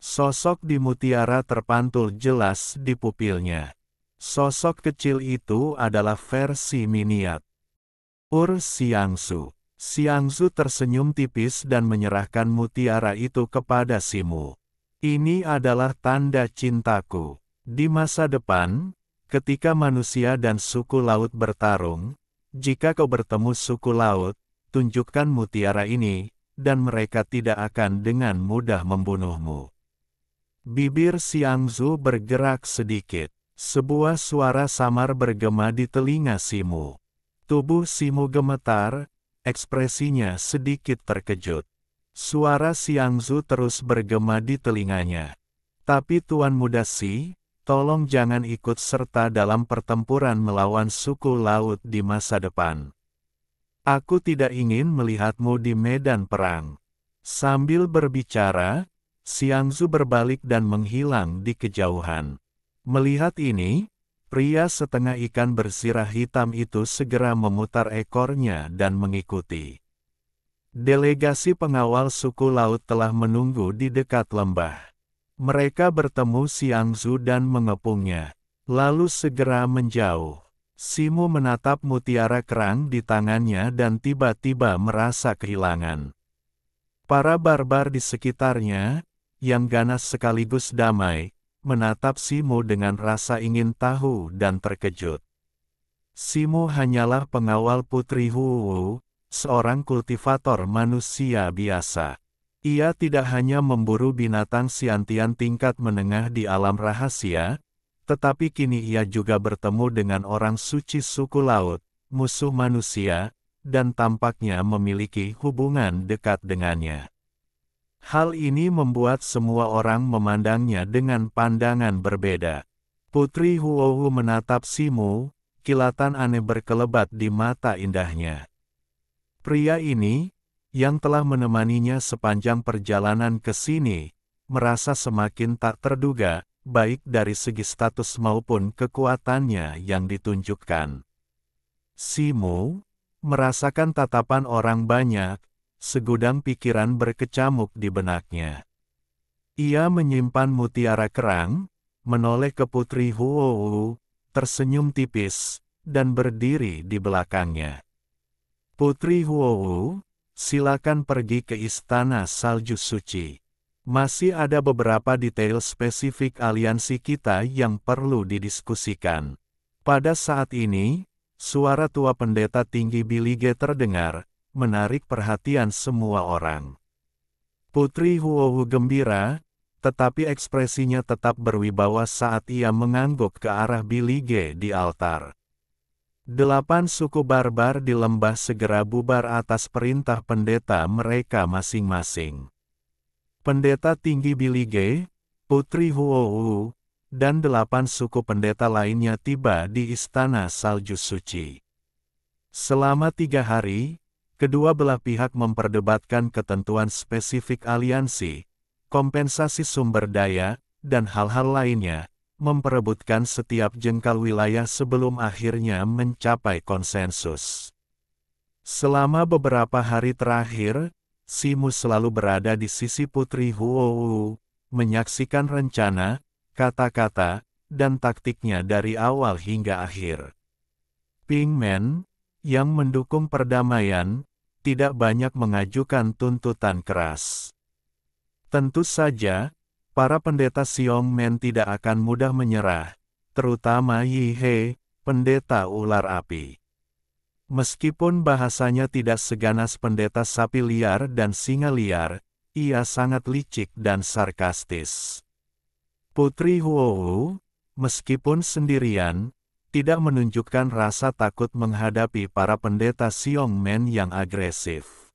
Sosok di mutiara terpantul jelas di pupilnya. Sosok kecil itu adalah versi miniatur Xiangzu. Xiangzu tersenyum tipis dan menyerahkan mutiara itu kepada Simu. Ini adalah tanda cintaku. Di masa depan, ketika manusia dan suku laut bertarung, jika kau bertemu suku laut, tunjukkan mutiara ini, dan mereka tidak akan dengan mudah membunuhmu. Bibir Xiangzu bergerak sedikit. Sebuah suara samar bergema di telinga Simu. Tubuh Simu gemetar, ekspresinya sedikit terkejut. Suara Xiangzu terus bergema di telinganya. Tapi Tuan Muda Si, tolong jangan ikut serta dalam pertempuran melawan suku laut di masa depan. Aku tidak ingin melihatmu di medan perang. Sambil berbicara, Xiangzu berbalik dan menghilang di kejauhan. Melihat ini, pria setengah ikan bersirah hitam itu segera memutar ekornya dan mengikuti. Delegasi pengawal suku laut telah menunggu di dekat lembah. Mereka bertemu Xiangzu dan mengepungnya, lalu segera menjauh. Simu menatap mutiara kerang di tangannya dan tiba-tiba merasa kehilangan. Para barbar di sekitarnya, yang ganas sekaligus damai, menatap Simu dengan rasa ingin tahu dan terkejut. Simu hanyalah pengawal Putri Huwu, seorang kultivator manusia biasa. Ia tidak hanya memburu binatang siantian tingkat menengah di alam rahasia, tetapi kini ia juga bertemu dengan orang suci suku laut, musuh manusia, dan tampaknya memiliki hubungan dekat dengannya. Hal ini membuat semua orang memandangnya dengan pandangan berbeda. Putri Huohu menatap Simu, kilatan aneh berkelebat di mata indahnya. Pria ini, yang telah menemaninya sepanjang perjalanan ke sini, merasa semakin tak terduga, baik dari segi status maupun kekuatannya yang ditunjukkan. Simu merasakan tatapan orang banyak, segudang pikiran berkecamuk di benaknya. Ia menyimpan mutiara kerang, menoleh ke Putri Huohu, tersenyum tipis, dan berdiri di belakangnya. Putri Huohu, silakan pergi ke Istana Salju Suci. Masih ada beberapa detail spesifik aliansi kita yang perlu didiskusikan. Pada saat ini, suara tua pendeta tinggi Bilige terdengar, menarik perhatian semua orang. Putri Huohu gembira, tetapi ekspresinya tetap berwibawa saat ia mengangguk ke arah Bilige di altar. 8 suku barbar di lembah segera bubar atas perintah pendeta mereka masing-masing. Pendeta tinggi Bilige, Putri Huohu, dan 8 suku pendeta lainnya tiba di Istana Salju Suci. Selama 3 hari, kedua belah pihak memperdebatkan ketentuan spesifik aliansi, kompensasi sumber daya, dan hal-hal lainnya, memperebutkan setiap jengkal wilayah sebelum akhirnya mencapai konsensus. Selama beberapa hari terakhir, Simu selalu berada di sisi Putri Huohu, menyaksikan rencana, kata-kata, dan taktiknya dari awal hingga akhir. Ping Men, yang mendukung perdamaian, tidak banyak mengajukan tuntutan keras. Tentu saja, para pendeta Xiong Men tidak akan mudah menyerah, terutama Yi He, pendeta ular api. Meskipun bahasanya tidak seganas pendeta sapi liar dan singa liar, ia sangat licik dan sarkastis. Putri Huohu, meskipun sendirian, tidak menunjukkan rasa takut menghadapi para pendeta Xiong Men yang agresif.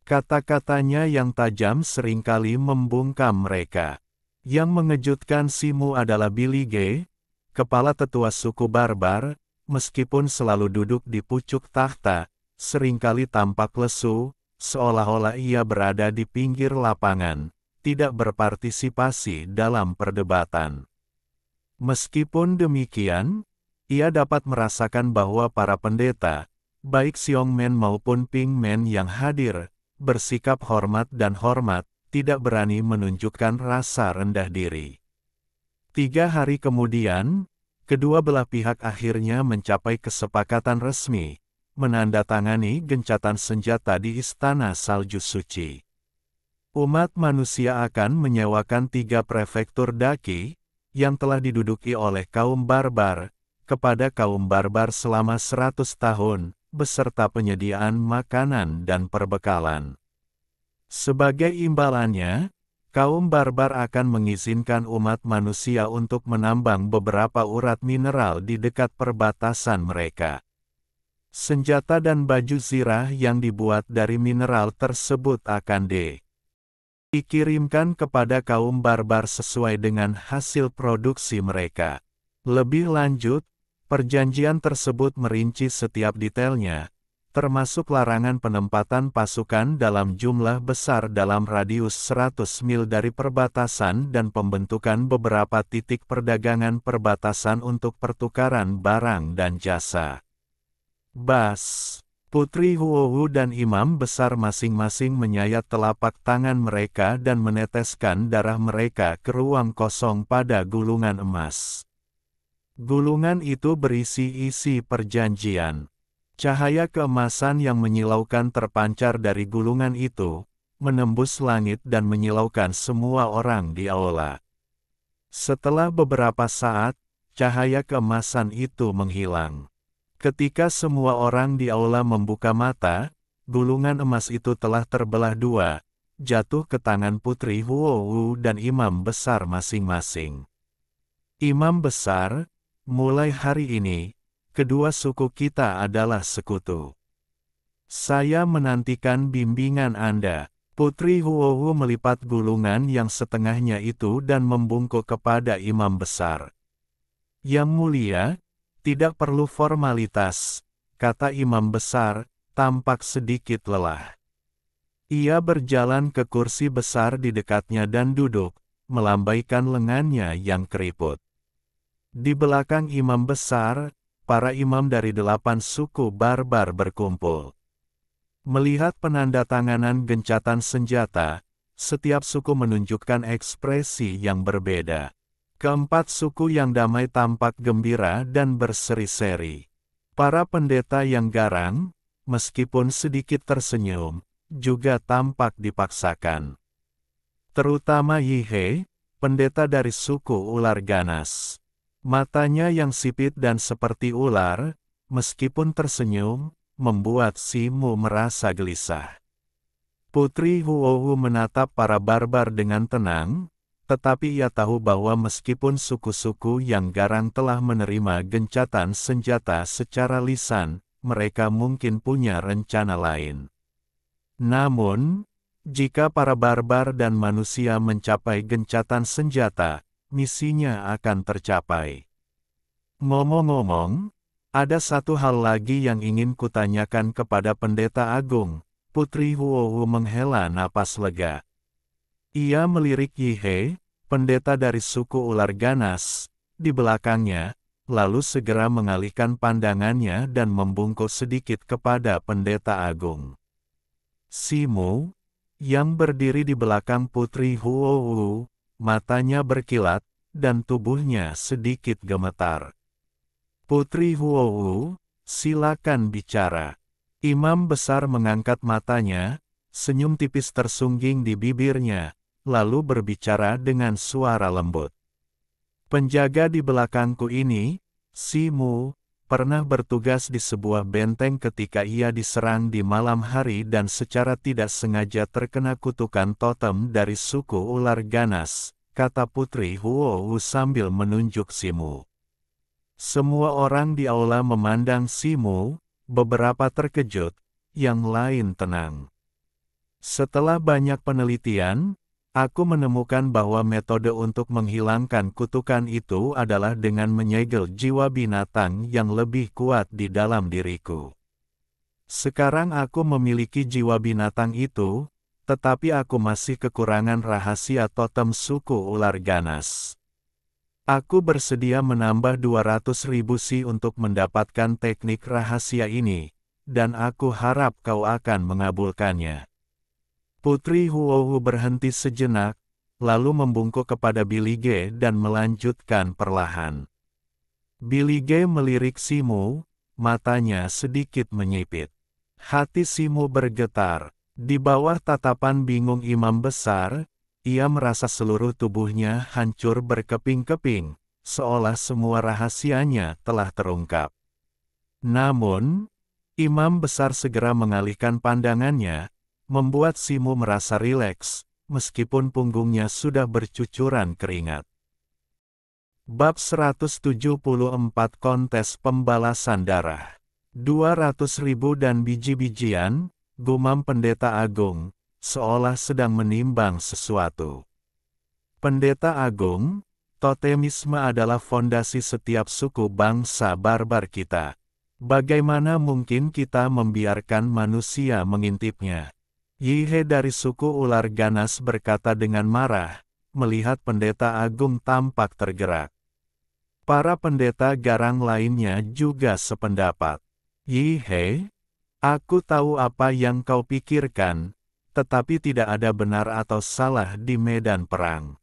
Kata-katanya yang tajam seringkali membungkam mereka. Yang mengejutkan Simu adalah Bilige, kepala tetua suku barbar, meskipun selalu duduk di pucuk tahta, seringkali tampak lesu, seolah-olah ia berada di pinggir lapangan, tidak berpartisipasi dalam perdebatan. Meskipun demikian, ia dapat merasakan bahwa para pendeta, baik Xiong Men maupun Ping Men yang hadir, bersikap hormat dan hormat, tidak berani menunjukkan rasa rendah diri. 3 hari kemudian, kedua belah pihak akhirnya mencapai kesepakatan resmi, menandatangani gencatan senjata di Istana Salju Suci. Umat manusia akan menyewakan 3 prefektur daki, yang telah diduduki oleh kaum barbar, kepada kaum barbar selama 100 tahun, beserta penyediaan makanan dan perbekalan. Sebagai imbalannya, kaum barbar akan mengizinkan umat manusia untuk menambang beberapa urat mineral di dekat perbatasan mereka. Senjata dan baju zirah yang dibuat dari mineral tersebut akan dikirimkan kepada kaum barbar sesuai dengan hasil produksi mereka. Lebih lanjut, perjanjian tersebut merinci setiap detailnya, termasuk larangan penempatan pasukan dalam jumlah besar dalam radius 100 mil dari perbatasan dan pembentukan beberapa titik perdagangan perbatasan untuk pertukaran barang dan jasa. Bas, Putri Huohu dan Imam Besar masing-masing menyayat telapak tangan mereka dan meneteskan darah mereka ke ruang kosong pada gulungan emas. Gulungan itu berisi isi perjanjian. Cahaya keemasan yang menyilaukan terpancar dari gulungan itu, menembus langit dan menyilaukan semua orang di aula. Setelah beberapa saat, cahaya keemasan itu menghilang. Ketika semua orang di aula membuka mata, gulungan emas itu telah terbelah 2, jatuh ke tangan Putri Huohu dan Imam Besar masing-masing. Imam Besar, mulai hari ini, kedua suku kita adalah sekutu. Saya menantikan bimbingan Anda. Putri Huohu melipat gulungan yang setengahnya itu dan membungkuk kepada Imam Besar. Yang mulia, tidak perlu formalitas, kata Imam Besar, tampak sedikit lelah. Ia berjalan ke kursi besar di dekatnya dan duduk, melambaikan lengannya yang keriput. Di belakang Imam Besar, para imam dari 8 suku barbar berkumpul. Melihat penandatanganan gencatan senjata, setiap suku menunjukkan ekspresi yang berbeda. Keempat suku yang damai tampak gembira dan berseri-seri. Para pendeta yang garang, meskipun sedikit tersenyum, juga tampak dipaksakan. Terutama Yihe, pendeta dari suku ular ganas. Matanya yang sipit dan seperti ular, meskipun tersenyum, membuat Simu merasa gelisah. Putri Huohu menatap para barbar dengan tenang, tetapi ia tahu bahwa meskipun suku-suku yang garang telah menerima gencatan senjata secara lisan, mereka mungkin punya rencana lain. Namun, jika para barbar dan manusia mencapai gencatan senjata, misinya akan tercapai. Ngomong-ngomong, ada satu hal lagi yang ingin kutanyakan kepada Pendeta Agung. Putri Huohu menghela napas lega. Ia melirik Yihe, pendeta dari suku ular ganas, di belakangnya, lalu segera mengalihkan pandangannya dan membungkuk sedikit kepada Pendeta Agung. Simu, yang berdiri di belakang Putri Huohu, matanya berkilat, dan tubuhnya sedikit gemetar. Putri Huohu, silakan bicara. Imam Besar mengangkat matanya, senyum tipis tersungging di bibirnya, lalu berbicara dengan suara lembut. Penjaga di belakangku ini, Simu, pernah bertugas di sebuah benteng ketika ia diserang di malam hari dan secara tidak sengaja terkena kutukan totem dari suku ular ganas, kata Putri Huohu sambil menunjuk Simu. Semua orang di aula memandang Simu, beberapa terkejut, yang lain tenang. Setelah banyak penelitian, aku menemukan bahwa metode untuk menghilangkan kutukan itu adalah dengan menyegel jiwa binatang yang lebih kuat di dalam diriku. Sekarang aku memiliki jiwa binatang itu, tetapi aku masih kekurangan rahasia totem suku ular ganas. Aku bersedia menambah 200.000 si untuk mendapatkan teknik rahasia ini, dan aku harap kau akan mengabulkannya. Putri Huohu berhenti sejenak, lalu membungkuk kepada Billy Ge dan melanjutkan perlahan. Billy Ge melirik Simu, matanya sedikit menyipit. Hati Simu bergetar. Di bawah tatapan bingung imam besar, ia merasa seluruh tubuhnya hancur berkeping-keping, seolah semua rahasianya telah terungkap. Namun, imam besar segera mengalihkan pandangannya, membuat Simu merasa rileks, meskipun punggungnya sudah bercucuran keringat. Bab 174 Kontes Pembalasan Darah. 200.000 dan biji-bijian, gumam Pendeta Agung, seolah sedang menimbang sesuatu. Pendeta Agung, totemisme adalah fondasi setiap suku bangsa barbar kita. Bagaimana mungkin kita membiarkan manusia mengintipnya? Yihe dari suku ular ganas berkata dengan marah, melihat Pendeta Agung tampak tergerak. Para pendeta garang lainnya juga sependapat. Yihe, aku tahu apa yang kau pikirkan, tetapi tidak ada benar atau salah di medan perang.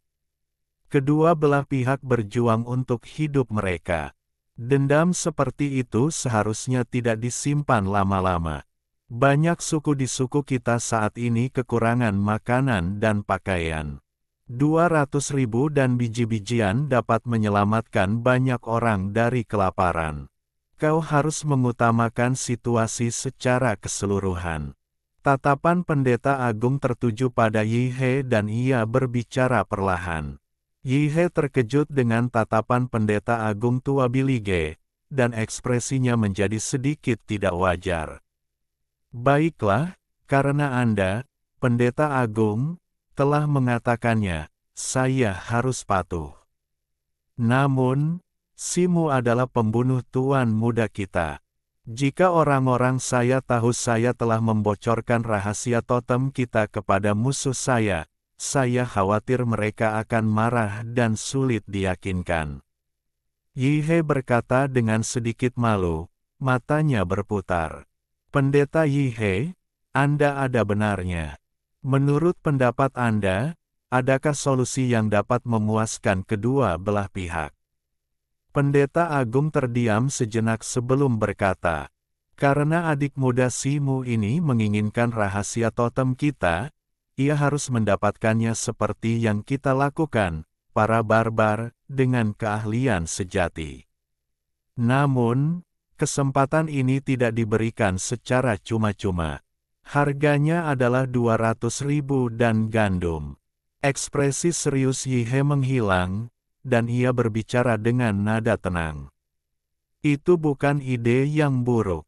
Kedua belah pihak berjuang untuk hidup mereka. Dendam seperti itu seharusnya tidak disimpan lama-lama. Banyak suku di suku kita saat ini kekurangan makanan dan pakaian. 200.000 dan biji-bijian dapat menyelamatkan banyak orang dari kelaparan. Kau harus mengutamakan situasi secara keseluruhan. Tatapan Pendeta Agung tertuju pada Yihe dan ia berbicara perlahan. Yihe terkejut dengan tatapan Pendeta Agung tua Billy Ge, dan ekspresinya menjadi sedikit tidak wajar. Baiklah, karena Anda, Pendeta Agung, telah mengatakannya, saya harus patuh. Namun, Simu adalah pembunuh tuan muda kita. Jika orang-orang saya tahu saya telah membocorkan rahasia totem kita kepada musuh saya khawatir mereka akan marah dan sulit diyakinkan. Yihe berkata dengan sedikit malu, matanya berputar. Pendeta Yihe, Anda ada benarnya. Menurut pendapat Anda, adakah solusi yang dapat memuaskan kedua belah pihak? Pendeta Agung terdiam sejenak sebelum berkata, karena adik muda Simu ini menginginkan rahasia totem kita, ia harus mendapatkannya seperti yang kita lakukan, para barbar, dengan keahlian sejati. Namun, kesempatan ini tidak diberikan secara cuma-cuma. Harganya adalah 200.000 dan gandum. Ekspresi serius Yihe menghilang, dan ia berbicara dengan nada tenang. Itu bukan ide yang buruk.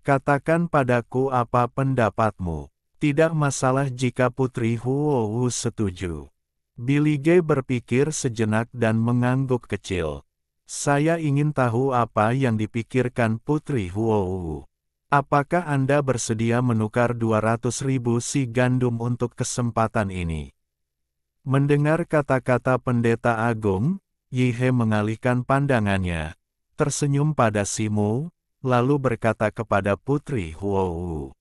Katakan padaku apa pendapatmu. Tidak masalah jika Putri Huohu setuju. Billy Ge berpikir sejenak dan mengangguk kecil. Saya ingin tahu apa yang dipikirkan Putri Huohu. Apakah Anda bersedia menukar 200.000 si gandum untuk kesempatan ini? Mendengar kata-kata Pendeta Agung, Yihe mengalihkan pandangannya, tersenyum pada Simu, lalu berkata kepada Putri Huohu.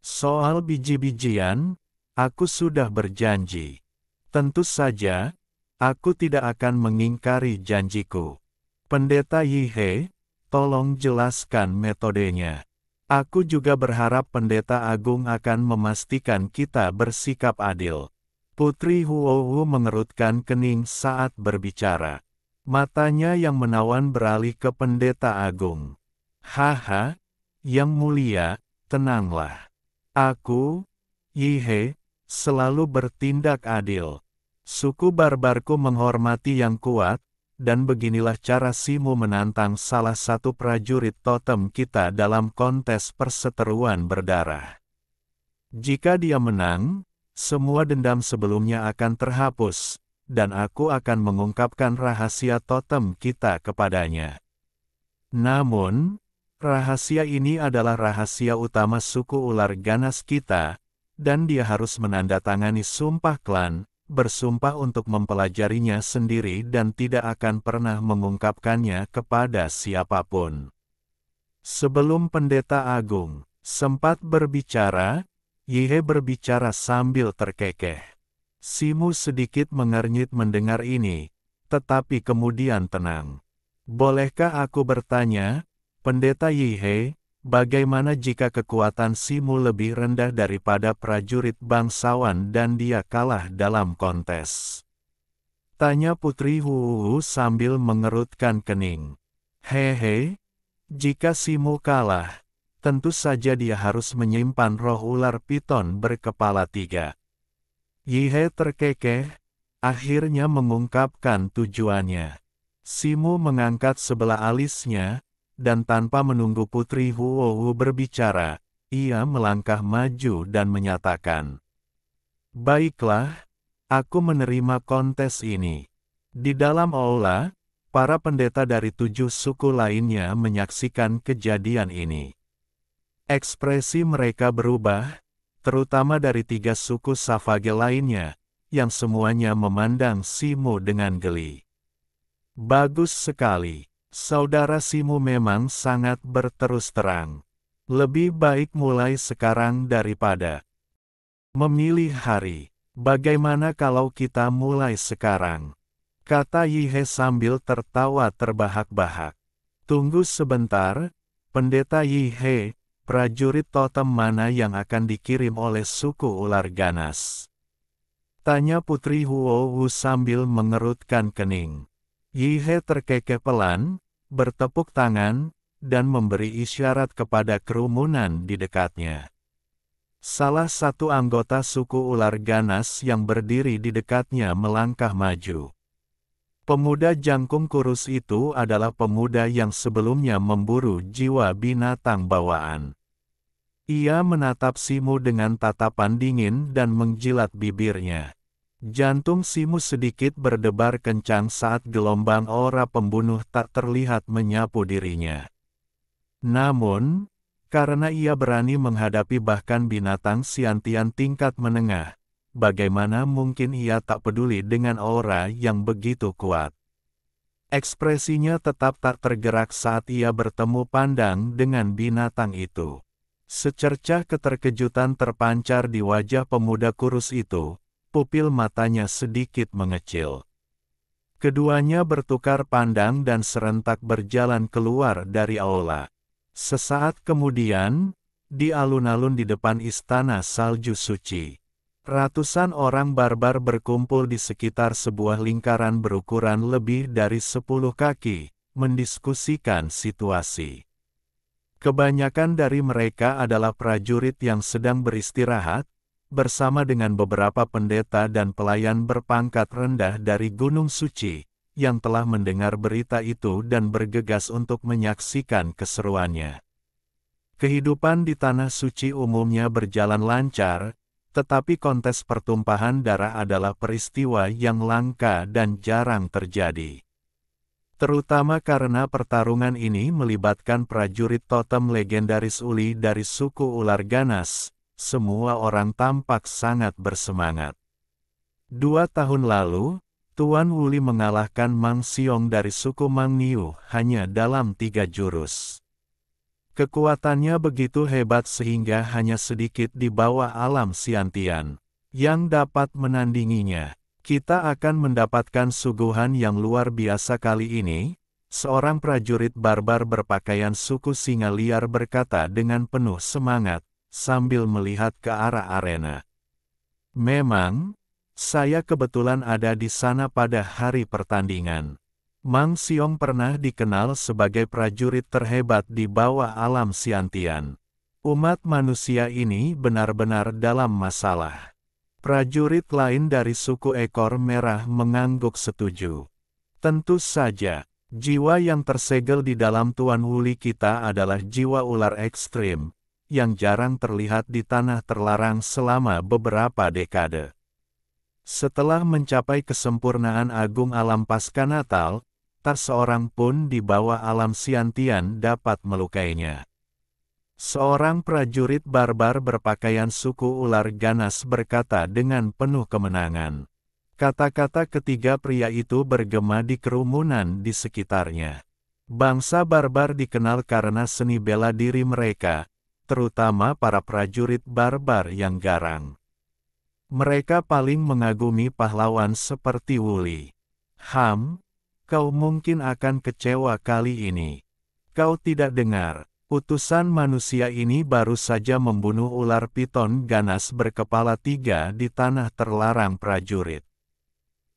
Soal biji-bijian, aku sudah berjanji. Tentu saja, aku tidak akan mengingkari janjiku. Pendeta Yihe, tolong jelaskan metodenya. Aku juga berharap Pendeta Agung akan memastikan kita bersikap adil. Putri Huohu mengerutkan kening saat berbicara. Matanya yang menawan beralih ke Pendeta Agung. Haha, Yang Mulia, tenanglah. Aku, Yihe, selalu bertindak adil. Suku barbarku menghormati yang kuat, dan beginilah cara Simu menantang salah satu prajurit totem kita dalam kontes perseteruan berdarah. Jika dia menang, semua dendam sebelumnya akan terhapus, dan aku akan mengungkapkan rahasia totem kita kepadanya. Namun, rahasia ini adalah rahasia utama suku ular ganas kita, dan dia harus menandatangani sumpah klan, bersumpah untuk mempelajarinya sendiri dan tidak akan pernah mengungkapkannya kepada siapapun. Sebelum Pendeta Agung sempat berbicara, Yihe berbicara sambil terkekeh. Simu sedikit mengernyit mendengar ini, tetapi kemudian tenang. Bolehkah aku bertanya, Pendeta Yihe, bagaimana jika kekuatan Simu lebih rendah daripada prajurit bangsawan dan dia kalah dalam kontes? Tanya Putri Huuhu sambil mengerutkan kening. Hehe, jika Simu kalah, tentu saja dia harus menyimpan roh ular piton berkepala 3. Yihe terkekeh, akhirnya mengungkapkan tujuannya. Simu mengangkat sebelah alisnya, dan tanpa menunggu Putri Huohu berbicara, ia melangkah maju dan menyatakan, "Baiklah, aku menerima kontes ini." Di dalam aula, para pendeta dari 7 suku lainnya menyaksikan kejadian ini. Ekspresi mereka berubah, terutama dari 3 suku Savage lainnya, yang semuanya memandang Simu dengan geli. Bagus sekali, saudara Simu memang sangat berterus terang. Lebih baik mulai sekarang daripada memilih hari. Bagaimana kalau kita mulai sekarang? Kata Yihe sambil tertawa terbahak-bahak. Tunggu sebentar, Pendeta Yihe. Prajurit totem mana yang akan dikirim oleh suku ular ganas? Tanya Putri Huohu sambil mengerutkan kening. Yihe terkekeh pelan, bertepuk tangan, dan memberi isyarat kepada kerumunan di dekatnya. Salah satu anggota suku ular ganas yang berdiri di dekatnya melangkah maju. Pemuda jangkung kurus itu adalah pemuda yang sebelumnya memburu jiwa binatang bawaan. Ia menatap Simu dengan tatapan dingin dan menjilat bibirnya. Jantung Simu sedikit berdebar kencang saat gelombang aura pembunuh tak terlihat menyapu dirinya. Namun, karena ia berani menghadapi bahkan binatang siantian tingkat menengah, bagaimana mungkin ia tak peduli dengan aura yang begitu kuat? Ekspresinya tetap tak tergerak saat ia bertemu pandang dengan binatang itu. Secercah keterkejutan terpancar di wajah pemuda kurus itu, pupil matanya sedikit mengecil. Keduanya bertukar pandang dan serentak berjalan keluar dari aula. Sesaat kemudian, di alun-alun di depan istana salju suci, ratusan orang barbar berkumpul di sekitar sebuah lingkaran berukuran lebih dari 10 kaki, mendiskusikan situasi. Kebanyakan dari mereka adalah prajurit yang sedang beristirahat, bersama dengan beberapa pendeta dan pelayan berpangkat rendah dari Gunung Suci, yang telah mendengar berita itu dan bergegas untuk menyaksikan keseruannya. Kehidupan di Tanah Suci umumnya berjalan lancar, tetapi kontes pertumpahan darah adalah peristiwa yang langka dan jarang terjadi. Terutama karena pertarungan ini melibatkan prajurit totem legendaris Uli dari suku ular ganas, semua orang tampak sangat bersemangat. 2 tahun lalu, Tuan Wuli mengalahkan Mang Siong dari suku Mang Niu hanya dalam 3 jurus. Kekuatannya begitu hebat sehingga hanya sedikit di bawah alam siantian yang dapat menandinginya. Kita akan mendapatkan suguhan yang luar biasa kali ini, seorang prajurit barbar berpakaian suku singa liar berkata dengan penuh semangat, sambil melihat ke arah arena. Memang, saya kebetulan ada di sana pada hari pertandingan. Mang Siong pernah dikenal sebagai prajurit terhebat di bawah alam siantian. Umat manusia ini benar-benar dalam masalah. Prajurit lain dari suku ekor merah mengangguk setuju. Tentu saja, jiwa yang tersegel di dalam Tuan Wuli kita adalah jiwa ular ekstrim, yang jarang terlihat di tanah terlarang selama beberapa dekade. Setelah mencapai kesempurnaan agung alam pasca Natal, tak seorang pun di bawah alam siantian dapat melukainya. Seorang prajurit barbar berpakaian suku ular ganas berkata dengan penuh kemenangan. Kata-kata ketiga pria itu bergema di kerumunan di sekitarnya. Bangsa barbar dikenal karena seni bela diri mereka, terutama para prajurit barbar yang garang. Mereka paling mengagumi pahlawan seperti Wuli. Kau mungkin akan kecewa kali ini. Kau tidak dengar, utusan manusia ini baru saja membunuh ular piton ganas berkepala 3 di tanah terlarang prajurit.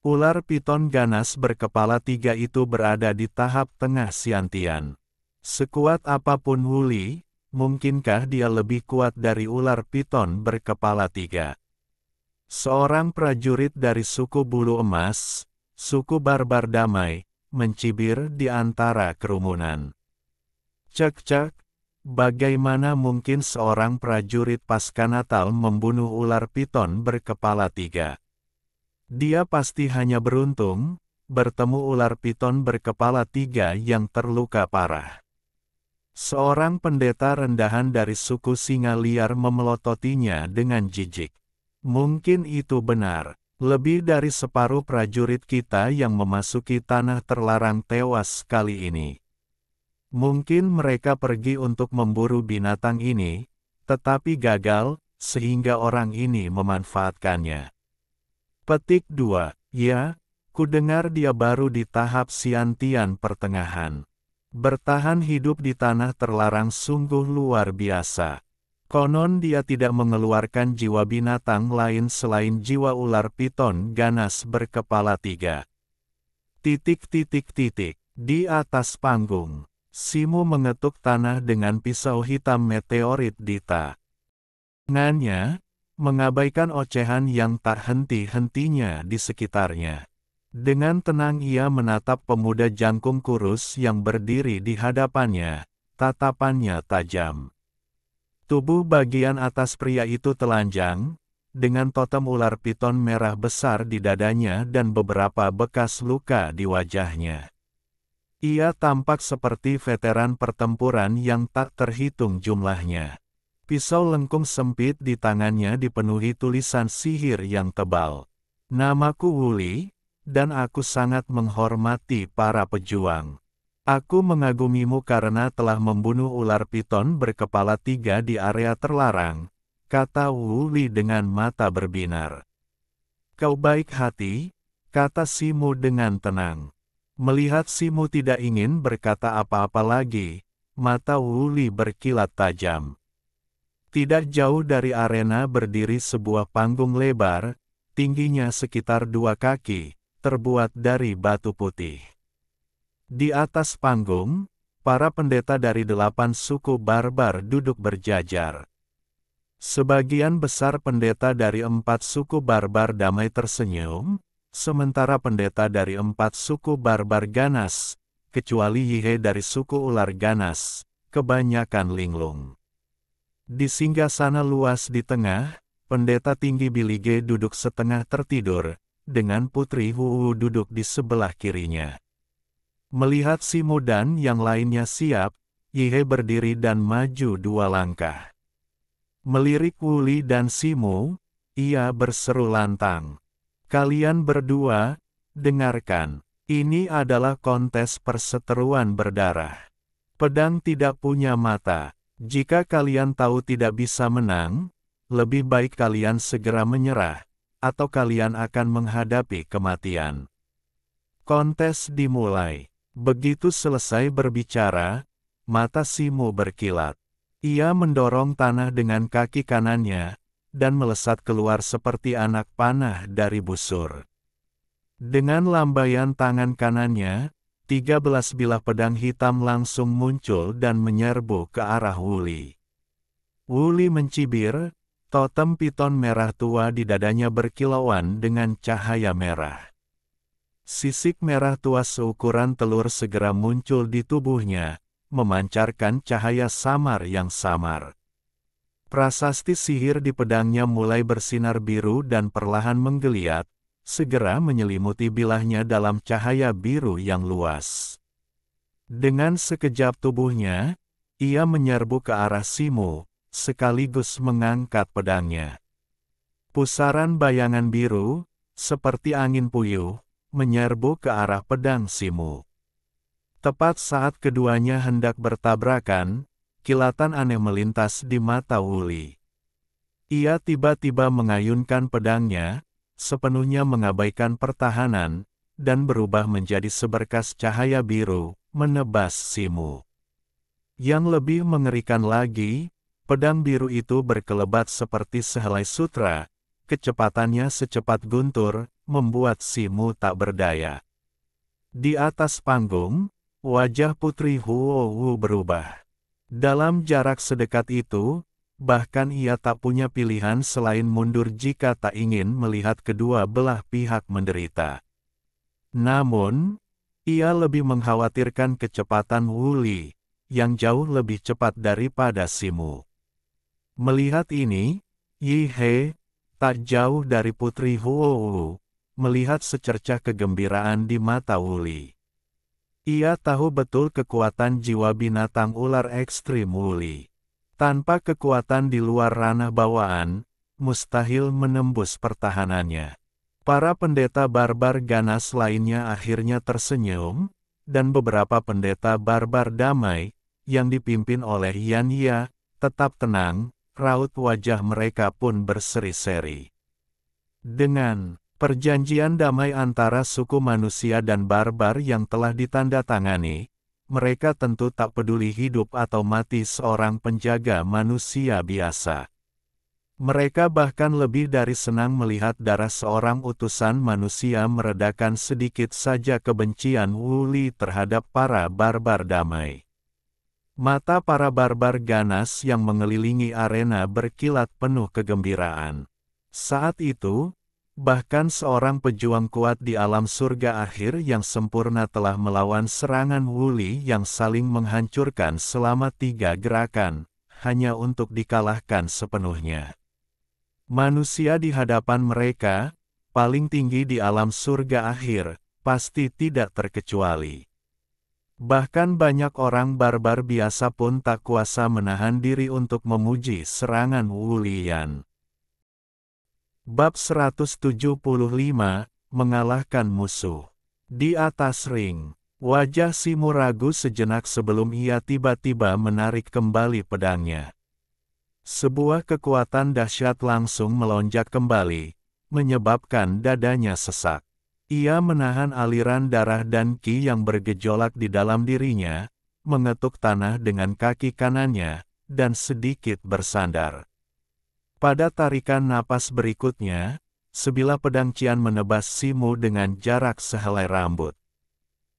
Ular piton ganas berkepala 3 itu berada di tahap tengah Xiantian. Sekuat apapun Wuli, mungkinkah dia lebih kuat dari ular piton berkepala 3? Seorang prajurit dari suku bulu emas, suku barbar damai, mencibir di antara kerumunan. Cek, bagaimana mungkin seorang prajurit pasca Natal membunuh ular piton berkepala 3? Dia pasti hanya beruntung, bertemu ular piton berkepala 3 yang terluka parah. Seorang pendeta rendahan dari suku singa liar memelototinya dengan jijik. Mungkin itu benar. Lebih dari separuh prajurit kita yang memasuki tanah terlarang tewas kali ini. Mungkin mereka pergi untuk memburu binatang ini, tetapi gagal, sehingga orang ini memanfaatkannya. Petik 2. Ya, kudengar dia baru di tahap Xiantian pertengahan. Bertahan hidup di tanah terlarang sungguh luar biasa. Konon dia tidak mengeluarkan jiwa binatang lain selain jiwa ular piton ganas berkepala 3. Di atas panggung, Simu mengetuk tanah dengan pisau hitam meteorit di tangannya, mengabaikan ocehan yang tak henti-hentinya di sekitarnya. Dengan tenang ia menatap pemuda jangkung kurus yang berdiri di hadapannya, tatapannya tajam. Tubuh bagian atas pria itu telanjang, dengan totem ular piton merah besar di dadanya dan beberapa bekas luka di wajahnya. Ia tampak seperti veteran pertempuran yang tak terhitung jumlahnya. Pisau lengkung sempit di tangannya dipenuhi tulisan sihir yang tebal. Namaku Wuli, dan aku sangat menghormati para pejuang. Aku mengagumimu karena telah membunuh ular piton berkepala 3 di area terlarang, kata Wuli dengan mata berbinar. Kau baik hati, kata Simu dengan tenang. Melihat Simu tidak ingin berkata apa-apa lagi, mata Wuli berkilat tajam. Tidak jauh dari arena berdiri sebuah panggung lebar, tingginya sekitar 2 kaki, terbuat dari batu putih. Di atas panggung, para pendeta dari 8 suku barbar duduk berjajar. Sebagian besar pendeta dari 4 suku barbar damai tersenyum, sementara pendeta dari 4 suku barbar ganas, kecuali Yihe dari suku ular ganas, kebanyakan linglung. Di singgasana luas di tengah, pendeta tinggi Bilige duduk setengah tertidur, dengan putri Wu duduk di sebelah kirinya. Melihat Simu dan yang lainnya siap, Yihe berdiri dan maju 2 langkah. Melirik Wuli dan Simu, ia berseru lantang. Kalian berdua, dengarkan, ini adalah kontes perseteruan berdarah. Pedang tidak punya mata, jika kalian tahu tidak bisa menang, lebih baik kalian segera menyerah, atau kalian akan menghadapi kematian. Kontes dimulai. Begitu selesai berbicara, mata Simu berkilat. Ia mendorong tanah dengan kaki kanannya, dan melesat keluar seperti anak panah dari busur. Dengan lambaian tangan kanannya, 13 bilah pedang hitam langsung muncul dan menyerbu ke arah Wuli. Wuli mencibir, totem piton merah tua di dadanya berkilauan dengan cahaya merah. Sisik merah tua seukuran telur segera muncul di tubuhnya, memancarkan cahaya samar yang samar. Prasasti sihir di pedangnya mulai bersinar biru dan perlahan menggeliat, segera menyelimuti bilahnya dalam cahaya biru yang luas. Dengan sekejap tubuhnya, ia menyerbu ke arah Simu, sekaligus mengangkat pedangnya. Pusaran bayangan biru, seperti angin puyuh, menyerbu ke arah pedang Simu. Tepat saat keduanya hendak bertabrakan, kilatan aneh melintas di mata Wuli. Ia tiba-tiba mengayunkan pedangnya, sepenuhnya mengabaikan pertahanan, dan berubah menjadi seberkas cahaya biru, menebas Simu. Yang lebih mengerikan lagi, pedang biru itu berkelebat seperti sehelai sutra, kecepatannya secepat guntur, membuat Simu tak berdaya. Di atas panggung, wajah Putri Huowu berubah. Dalam jarak sedekat itu, bahkan ia tak punya pilihan selain mundur jika tak ingin melihat kedua belah pihak menderita. Namun, ia lebih mengkhawatirkan kecepatan Wuli, yang jauh lebih cepat daripada Simu. Melihat ini, Yi He, tak jauh dari Putri Huowu, melihat secercah kegembiraan di mata Wuli. Ia tahu betul kekuatan jiwa binatang ular ekstrim Wuli. Tanpa kekuatan di luar ranah bawaan, mustahil menembus pertahanannya. Para pendeta barbar ganas lainnya akhirnya tersenyum, dan beberapa pendeta barbar damai, yang dipimpin oleh Yan Ya, tetap tenang, raut wajah mereka pun berseri-seri. Dengan perjanjian damai antara suku manusia dan barbar yang telah ditandatangani, mereka tentu tak peduli hidup atau mati seorang penjaga manusia biasa. Mereka bahkan lebih dari senang melihat darah seorang utusan manusia meredakan sedikit saja kebencian Wuli terhadap para barbar damai. Mata para barbar ganas yang mengelilingi arena berkilat penuh kegembiraan. Saat itu, bahkan seorang pejuang kuat di alam surga akhir yang sempurna telah melawan serangan Wuli yang saling menghancurkan selama 3 gerakan, hanya untuk dikalahkan sepenuhnya. Manusia di hadapan mereka, paling tinggi di alam surga akhir, pasti tidak terkecuali. Bahkan banyak orang barbar biasa pun tak kuasa menahan diri untuk memuji serangan Wulian. Bab 175, mengalahkan musuh. Di atas ring, wajah Simu ragu sejenak sebelum ia tiba-tiba menarik kembali pedangnya. Sebuah kekuatan dahsyat langsung melonjak kembali, menyebabkan dadanya sesak. Ia menahan aliran darah dan ki yang bergejolak di dalam dirinya, mengetuk tanah dengan kaki kanannya, dan sedikit bersandar. Pada tarikan napas berikutnya, sebilah pedang cian menebas Simu dengan jarak sehelai rambut.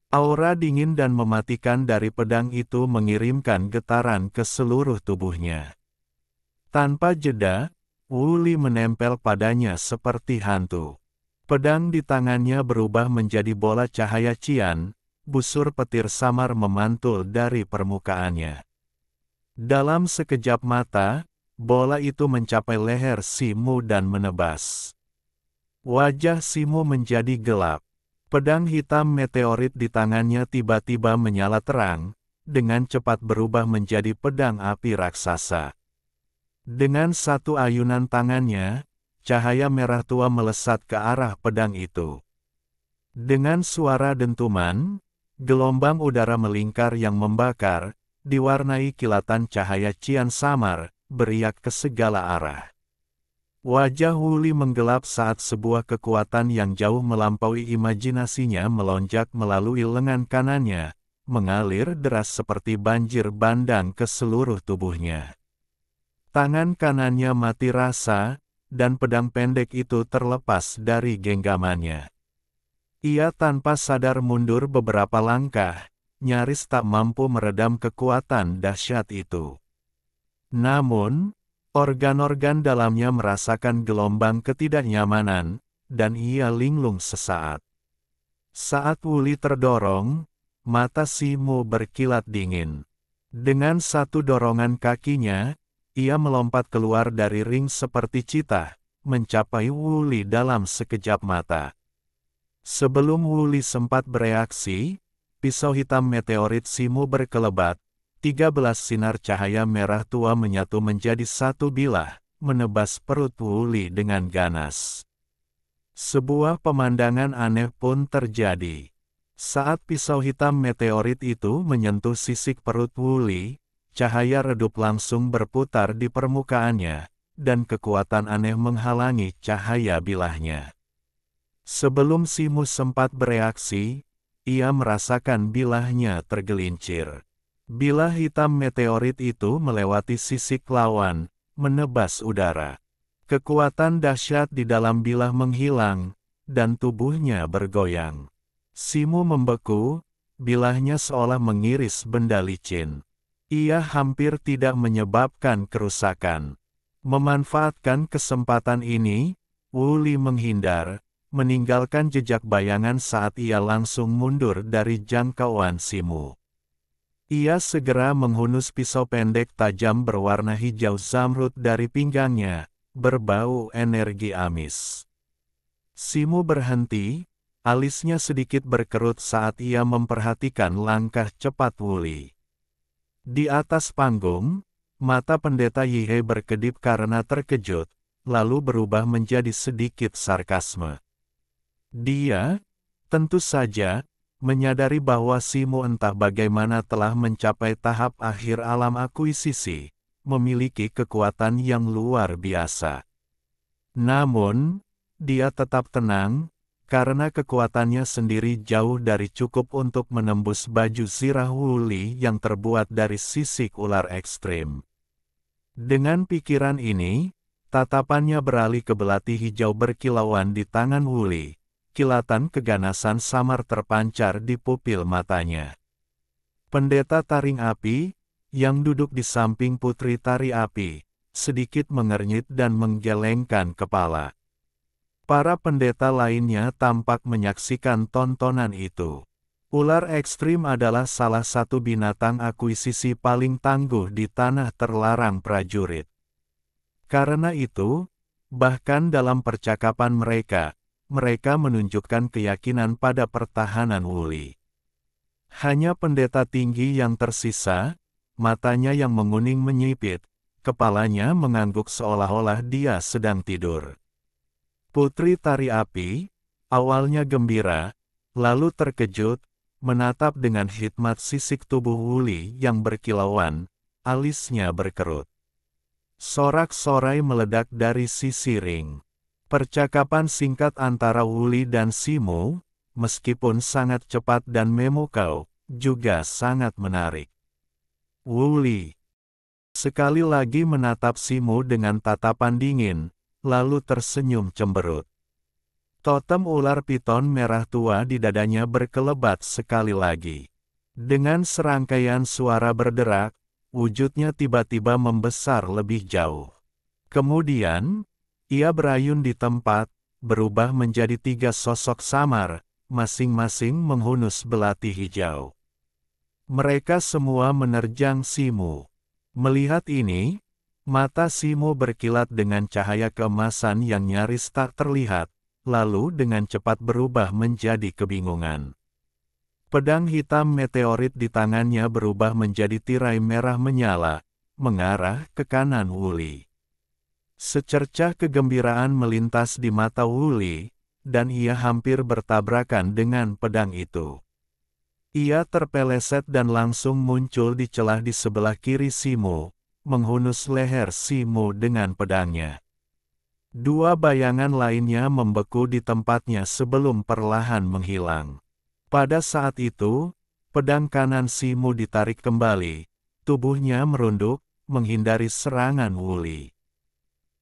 Aura dingin dan mematikan dari pedang itu mengirimkan getaran ke seluruh tubuhnya. Tanpa jeda, Wuli menempel padanya seperti hantu. Pedang di tangannya berubah menjadi bola cahaya cian, busur petir samar memantul dari permukaannya. Dalam sekejap mata, bola itu mencapai leher Simu dan menebas. Wajah Simu menjadi gelap. Pedang hitam meteorit di tangannya tiba-tiba menyala terang, dengan cepat berubah menjadi pedang api raksasa. Dengan satu ayunan tangannya, cahaya merah tua melesat ke arah pedang itu. Dengan suara dentuman, gelombang udara melingkar yang membakar, diwarnai kilatan cahaya cian samar, beriak ke segala arah. Wajah Wuli menggelap saat sebuah kekuatan yang jauh melampaui imajinasinya melonjak melalui lengan kanannya, mengalir deras seperti banjir bandang ke seluruh tubuhnya. Tangan kanannya mati rasa, dan pedang pendek itu terlepas dari genggamannya. Ia tanpa sadar mundur beberapa langkah, nyaris tak mampu meredam kekuatan dahsyat itu. Namun, organ-organ dalamnya merasakan gelombang ketidaknyamanan, dan ia linglung sesaat. Saat Wuli terdorong, mata Simu berkilat dingin. Dengan satu dorongan kakinya, ia melompat keluar dari ring seperti citah, mencapai Wuli dalam sekejap mata. Sebelum Wuli sempat bereaksi, pisau hitam meteorit Simu berkelebat. 13 sinar cahaya merah tua menyatu menjadi satu bilah, menebas perut Wuli dengan ganas. Sebuah pemandangan aneh pun terjadi. Saat pisau hitam meteorit itu menyentuh sisik perut Wuli, cahaya redup langsung berputar di permukaannya, dan kekuatan aneh menghalangi cahaya bilahnya. Sebelum Simu sempat bereaksi, ia merasakan bilahnya tergelincir. Bilah hitam meteorit itu melewati sisik lawan, menebas udara. Kekuatan dahsyat di dalam bilah menghilang, dan tubuhnya bergoyang. Simu membeku, bilahnya seolah mengiris benda licin. Ia hampir tidak menyebabkan kerusakan. Memanfaatkan kesempatan ini, Wu Li menghindar, meninggalkan jejak bayangan saat ia langsung mundur dari jangkauan Simu. Ia segera menghunus pisau pendek tajam berwarna hijau zamrud dari pinggangnya, berbau energi amis. Simu berhenti, alisnya sedikit berkerut saat ia memperhatikan langkah cepat Wu Li. Di atas panggung, mata pendeta Yihe berkedip karena terkejut, lalu berubah menjadi sedikit sarkasme. Dia, tentu saja, menyadari bahwa Simu entah bagaimana telah mencapai tahap akhir alam akuisisi, memiliki kekuatan yang luar biasa. Namun, dia tetap tenang, karena kekuatannya sendiri jauh dari cukup untuk menembus baju zirah Wu Li yang terbuat dari sisik ular ekstrim. Dengan pikiran ini, tatapannya beralih ke belati hijau berkilauan di tangan Wu Li. Kilatan keganasan samar terpancar di pupil matanya. Pendeta taring api, yang duduk di samping putri tari api, sedikit mengernyit dan menggelengkan kepala. Para pendeta lainnya tampak menyaksikan tontonan itu. Ular ekstrim adalah salah satu binatang akuisisi paling tangguh di tanah terlarang prajurit. Karena itu, bahkan dalam percakapan mereka menunjukkan keyakinan pada pertahanan Wu Li. Hanya pendeta tinggi yang tersisa, matanya yang menguning menyipit, kepalanya mengangguk seolah-olah dia sedang tidur. Putri tari api, awalnya gembira, lalu terkejut, menatap dengan hikmat sisik tubuh Wu Li yang berkilauan, alisnya berkerut. Sorak-sorai meledak dari sisi ring. Percakapan singkat antara Wu Li dan Simu, meskipun sangat cepat dan memukau, juga sangat menarik. Wu Li sekali lagi menatap Simu dengan tatapan dingin, lalu tersenyum cemberut. Totem ular piton merah tua di dadanya berkelebat sekali lagi. Dengan serangkaian suara berderak, wujudnya tiba-tiba membesar lebih jauh. Kemudian, ia berayun di tempat, berubah menjadi 3 sosok samar, masing-masing menghunus belati hijau. Mereka semua menerjang Simu. Melihat ini, mata Simu berkilat dengan cahaya keemasan yang nyaris tak terlihat, lalu dengan cepat berubah menjadi kebingungan. Pedang hitam meteorit di tangannya berubah menjadi tirai merah menyala, mengarah ke kanan Wu Li. Secercah kegembiraan melintas di mata Wu Li, dan ia hampir bertabrakan dengan pedang itu. Ia terpeleset dan langsung muncul di celah di sebelah kiri Simu, menghunus leher Simu dengan pedangnya. 2 bayangan lainnya membeku di tempatnya sebelum perlahan menghilang. Pada saat itu, pedang kanan Simu ditarik kembali, tubuhnya merunduk, menghindari serangan Wu Li.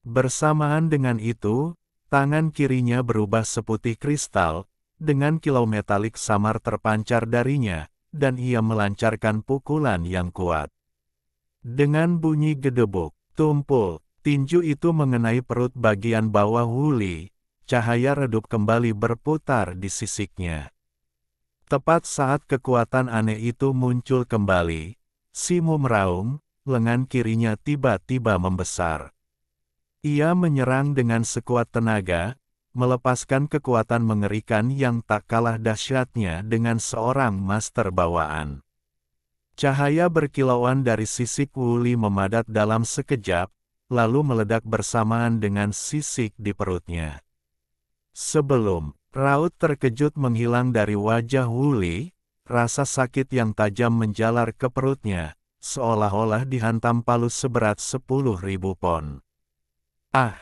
Bersamaan dengan itu, tangan kirinya berubah seputih kristal, dengan kilau metalik samar terpancar darinya, dan ia melancarkan pukulan yang kuat. Dengan bunyi gedebuk, tumpul, tinju itu mengenai perut bagian bawah Wu Li, cahaya redup kembali berputar di sisiknya. Tepat saat kekuatan aneh itu muncul kembali, Simu meraung, lengan kirinya tiba-tiba membesar. Ia menyerang dengan sekuat tenaga, melepaskan kekuatan mengerikan yang tak kalah dahsyatnya dengan seorang master bawaan. Cahaya berkilauan dari sisik Wu Li memadat dalam sekejap, lalu meledak bersamaan dengan sisik di perutnya. Sebelum raut terkejut menghilang dari wajah Wu Li, rasa sakit yang tajam menjalar ke perutnya, seolah-olah dihantam palu seberat 10.000 pon. Ah!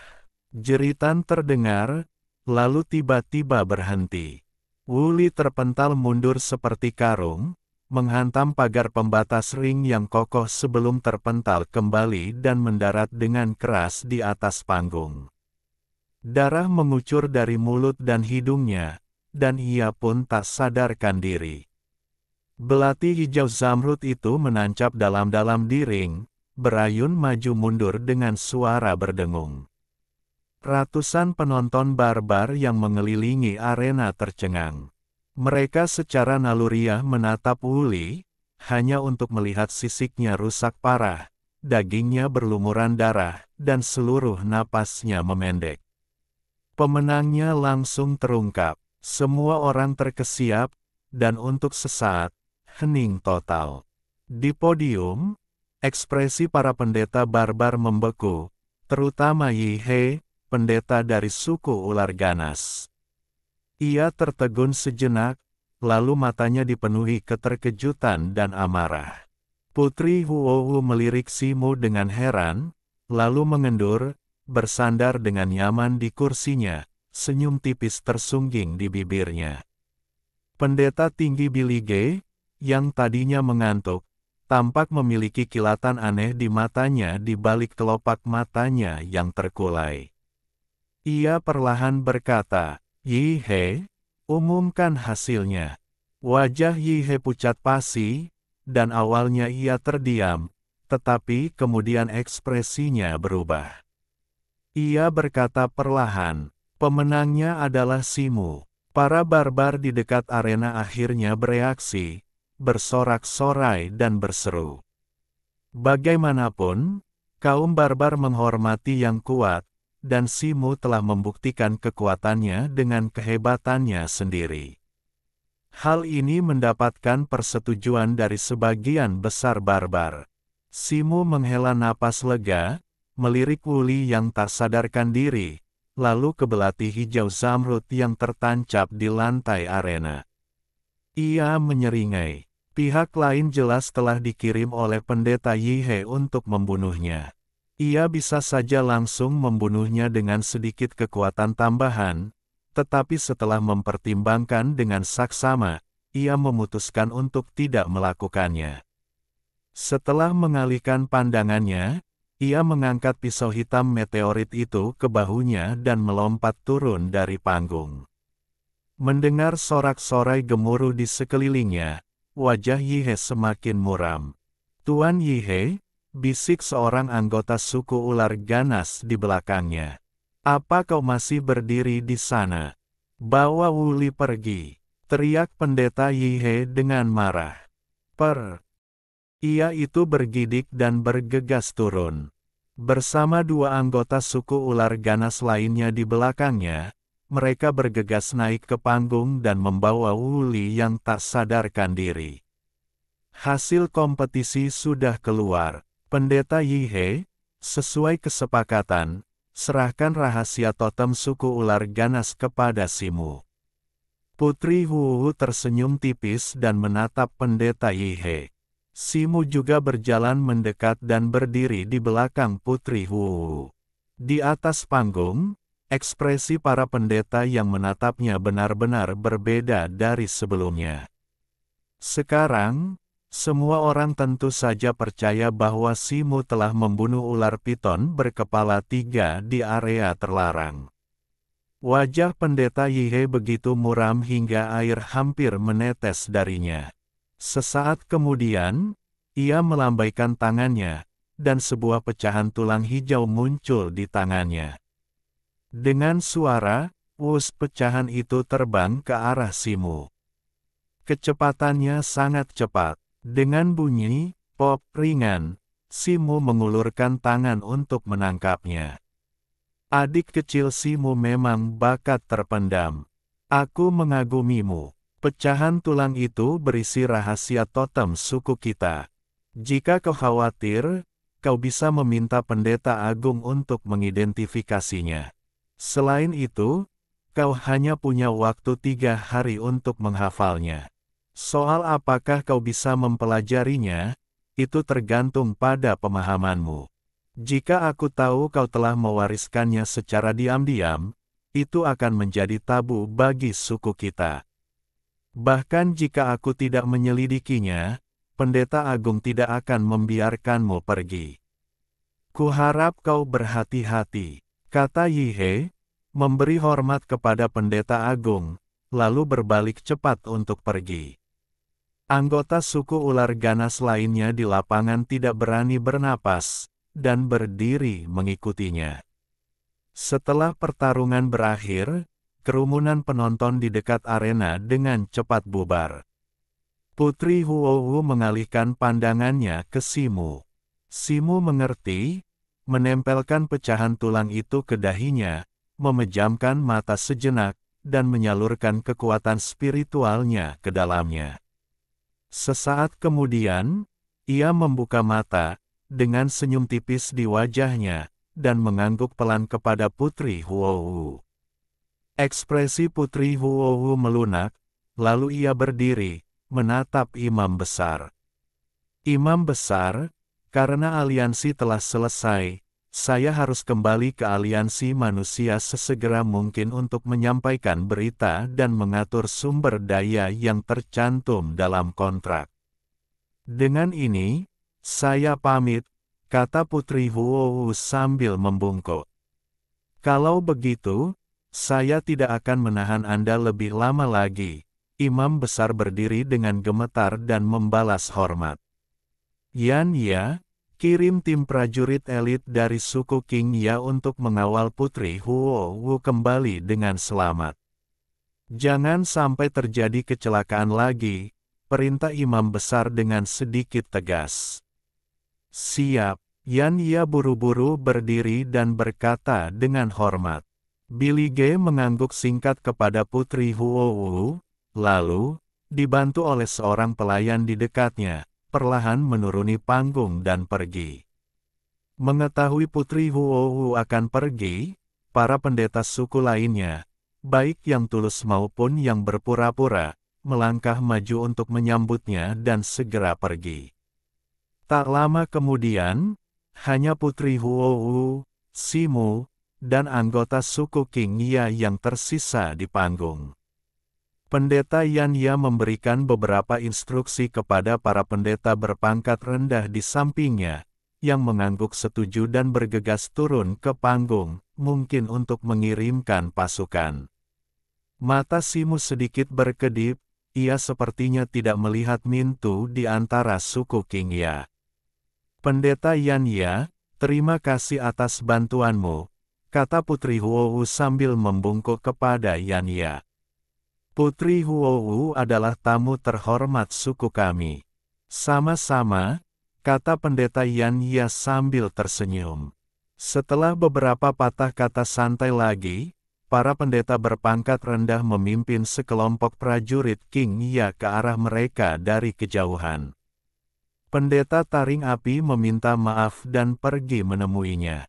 Jeritan terdengar, lalu tiba-tiba berhenti. Wuli terpental mundur seperti karung, menghantam pagar pembatas ring yang kokoh sebelum terpental kembali dan mendarat dengan keras di atas panggung. Darah mengucur dari mulut dan hidungnya, dan ia pun tak sadarkan diri. Belati hijau zamrud itu menancap dalam-dalam di ring, berayun maju mundur dengan suara berdengung. Ratusan penonton barbar yang mengelilingi arena tercengang. Mereka secara naluriah menatap Wuli, hanya untuk melihat sisiknya rusak parah, dagingnya berlumuran darah, dan seluruh napasnya memendek. Pemenangnya langsung terungkap. Semua orang terkesiap, dan untuk sesaat, hening total. Di podium, ekspresi para pendeta barbar membeku, terutama Yi He, pendeta dari suku ular ganas. Ia tertegun sejenak, lalu matanya dipenuhi keterkejutan dan amarah. Putri Huohu melirik Simu dengan heran, lalu mengendur, bersandar dengan nyaman di kursinya, senyum tipis tersungging di bibirnya. Pendeta tinggi Bilige, yang tadinya mengantuk, tampak memiliki kilatan aneh di matanya di balik kelopak matanya yang terkulai. Ia perlahan berkata, "Yi He, umumkan hasilnya." Wajah Yi He pucat pasi, dan awalnya ia terdiam, tetapi kemudian ekspresinya berubah. Ia berkata perlahan, "Pemenangnya adalah Simu." Para barbar di dekat arena akhirnya bereaksi, bersorak-sorai dan berseru. Bagaimanapun, kaum barbar menghormati yang kuat, dan Simu telah membuktikan kekuatannya dengan kehebatannya sendiri. Hal ini mendapatkan persetujuan dari sebagian besar barbar. Simu menghela napas lega, melirik Wuli yang tak sadarkan diri, lalu ke belati hijau zamrud yang tertancap di lantai arena. Ia menyeringai. Pihak lain jelas telah dikirim oleh pendeta Yi He untuk membunuhnya. Ia bisa saja langsung membunuhnya dengan sedikit kekuatan tambahan, tetapi setelah mempertimbangkan dengan saksama, ia memutuskan untuk tidak melakukannya. Setelah mengalihkan pandangannya, ia mengangkat pisau hitam meteorit itu ke bahunya dan melompat turun dari panggung. Mendengar sorak-sorai gemuruh di sekelilingnya, wajah Yi He semakin muram. "Tuan Yi He," bisik seorang anggota suku ular ganas di belakangnya. "Apa kau masih berdiri di sana? Bawa Wuli pergi!" teriak pendeta Yi He dengan marah. Ia itu bergidik dan bergegas turun. Bersama dua anggota suku ular ganas lainnya di belakangnya, mereka bergegas naik ke panggung dan membawa Wuli yang tak sadarkan diri. Hasil kompetisi sudah keluar. Pendeta Yi He, sesuai kesepakatan, serahkan rahasia totem suku ular ganas kepada Simu. Putri Huohu tersenyum tipis dan menatap pendeta Yi He. Simu juga berjalan mendekat dan berdiri di belakang Putri Huohu. Di atas panggung, ekspresi para pendeta yang menatapnya benar-benar berbeda dari sebelumnya. Sekarang, semua orang tentu saja percaya bahwa Simu telah membunuh ular piton berkepala 3 di area terlarang. Wajah pendeta Yi He begitu muram hingga air hampir menetes darinya. Sesaat kemudian, ia melambaikan tangannya, dan sebuah pecahan tulang hijau muncul di tangannya. Dengan suara, wus, pecahan itu terbang ke arah Simu. Kecepatannya sangat cepat. Dengan bunyi pop ringan, Simu mengulurkan tangan untuk menangkapnya. "Adik kecil Simu memang bakat terpendam. Aku mengagumimu." Pecahan tulang itu berisi rahasia totem suku kita. Jika kau khawatir, kau bisa meminta pendeta agung untuk mengidentifikasinya. Selain itu, kau hanya punya waktu 3 hari untuk menghafalnya. Soal apakah kau bisa mempelajarinya, itu tergantung pada pemahamanmu. Jika aku tahu kau telah mewariskannya secara diam-diam, itu akan menjadi tabu bagi suku kita. Bahkan jika aku tidak menyelidikinya, Pendeta Agung tidak akan membiarkanmu pergi. Kuharap kau berhati-hati, kata Yihe, memberi hormat kepada Pendeta Agung, lalu berbalik cepat untuk pergi. Anggota suku ular ganas lainnya di lapangan tidak berani bernapas, dan berdiri mengikutinya. Setelah pertarungan berakhir, kerumunan penonton di dekat arena dengan cepat bubar. Putri Huowu mengalihkan pandangannya ke Simu. Simu mengerti, menempelkan pecahan tulang itu ke dahinya, memejamkan mata sejenak, dan menyalurkan kekuatan spiritualnya ke dalamnya. Sesaat kemudian, ia membuka mata, dengan senyum tipis di wajahnya, dan mengangguk pelan kepada Putri Huowu. Ekspresi Putri Huowu melunak, lalu ia berdiri, menatap imam besar. Imam besar, karena aliansi telah selesai, saya harus kembali ke aliansi manusia sesegera mungkin untuk menyampaikan berita dan mengatur sumber daya yang tercantum dalam kontrak. Dengan ini, saya pamit, kata Putri Huowu sambil membungkuk. Kalau begitu, saya tidak akan menahan Anda lebih lama lagi. Imam besar berdiri dengan gemetar dan membalas hormat. Yan Ya, kirim tim prajurit elit dari suku King Ya untuk mengawal Putri Huowu kembali dengan selamat. Jangan sampai terjadi kecelakaan lagi, perintah imam besar dengan sedikit tegas. Siap, Yan Ya buru-buru berdiri dan berkata dengan hormat. Billy Ge mengangguk singkat kepada Putri Huowu, lalu, dibantu oleh seorang pelayan di dekatnya, perlahan menuruni panggung dan pergi. Mengetahui Putri Huowu akan pergi, para pendeta suku lainnya, baik yang tulus maupun yang berpura-pura, melangkah maju untuk menyambutnya dan segera pergi. Tak lama kemudian, hanya Putri Huowu, Simu, dan anggota suku King Ya yang tersisa di panggung. Pendeta Yan Ya memberikan beberapa instruksi kepada para pendeta berpangkat rendah di sampingnya, yang mengangguk setuju dan bergegas turun ke panggung, mungkin untuk mengirimkan pasukan. Mata Simu sedikit berkedip, ia sepertinya tidak melihat Mintu di antara suku King Ya. Pendeta Yan Ya, terima kasih atas bantuanmu, kata Putri Huowu sambil membungkuk kepada Yan Ya. Putri Huowu adalah tamu terhormat suku kami. Sama-sama, kata Pendeta Yan Ya sambil tersenyum. Setelah beberapa patah kata santai lagi, para pendeta berpangkat rendah memimpin sekelompok prajurit King Ya ke arah mereka dari kejauhan. Pendeta Taring Api meminta maaf dan pergi menemuinya.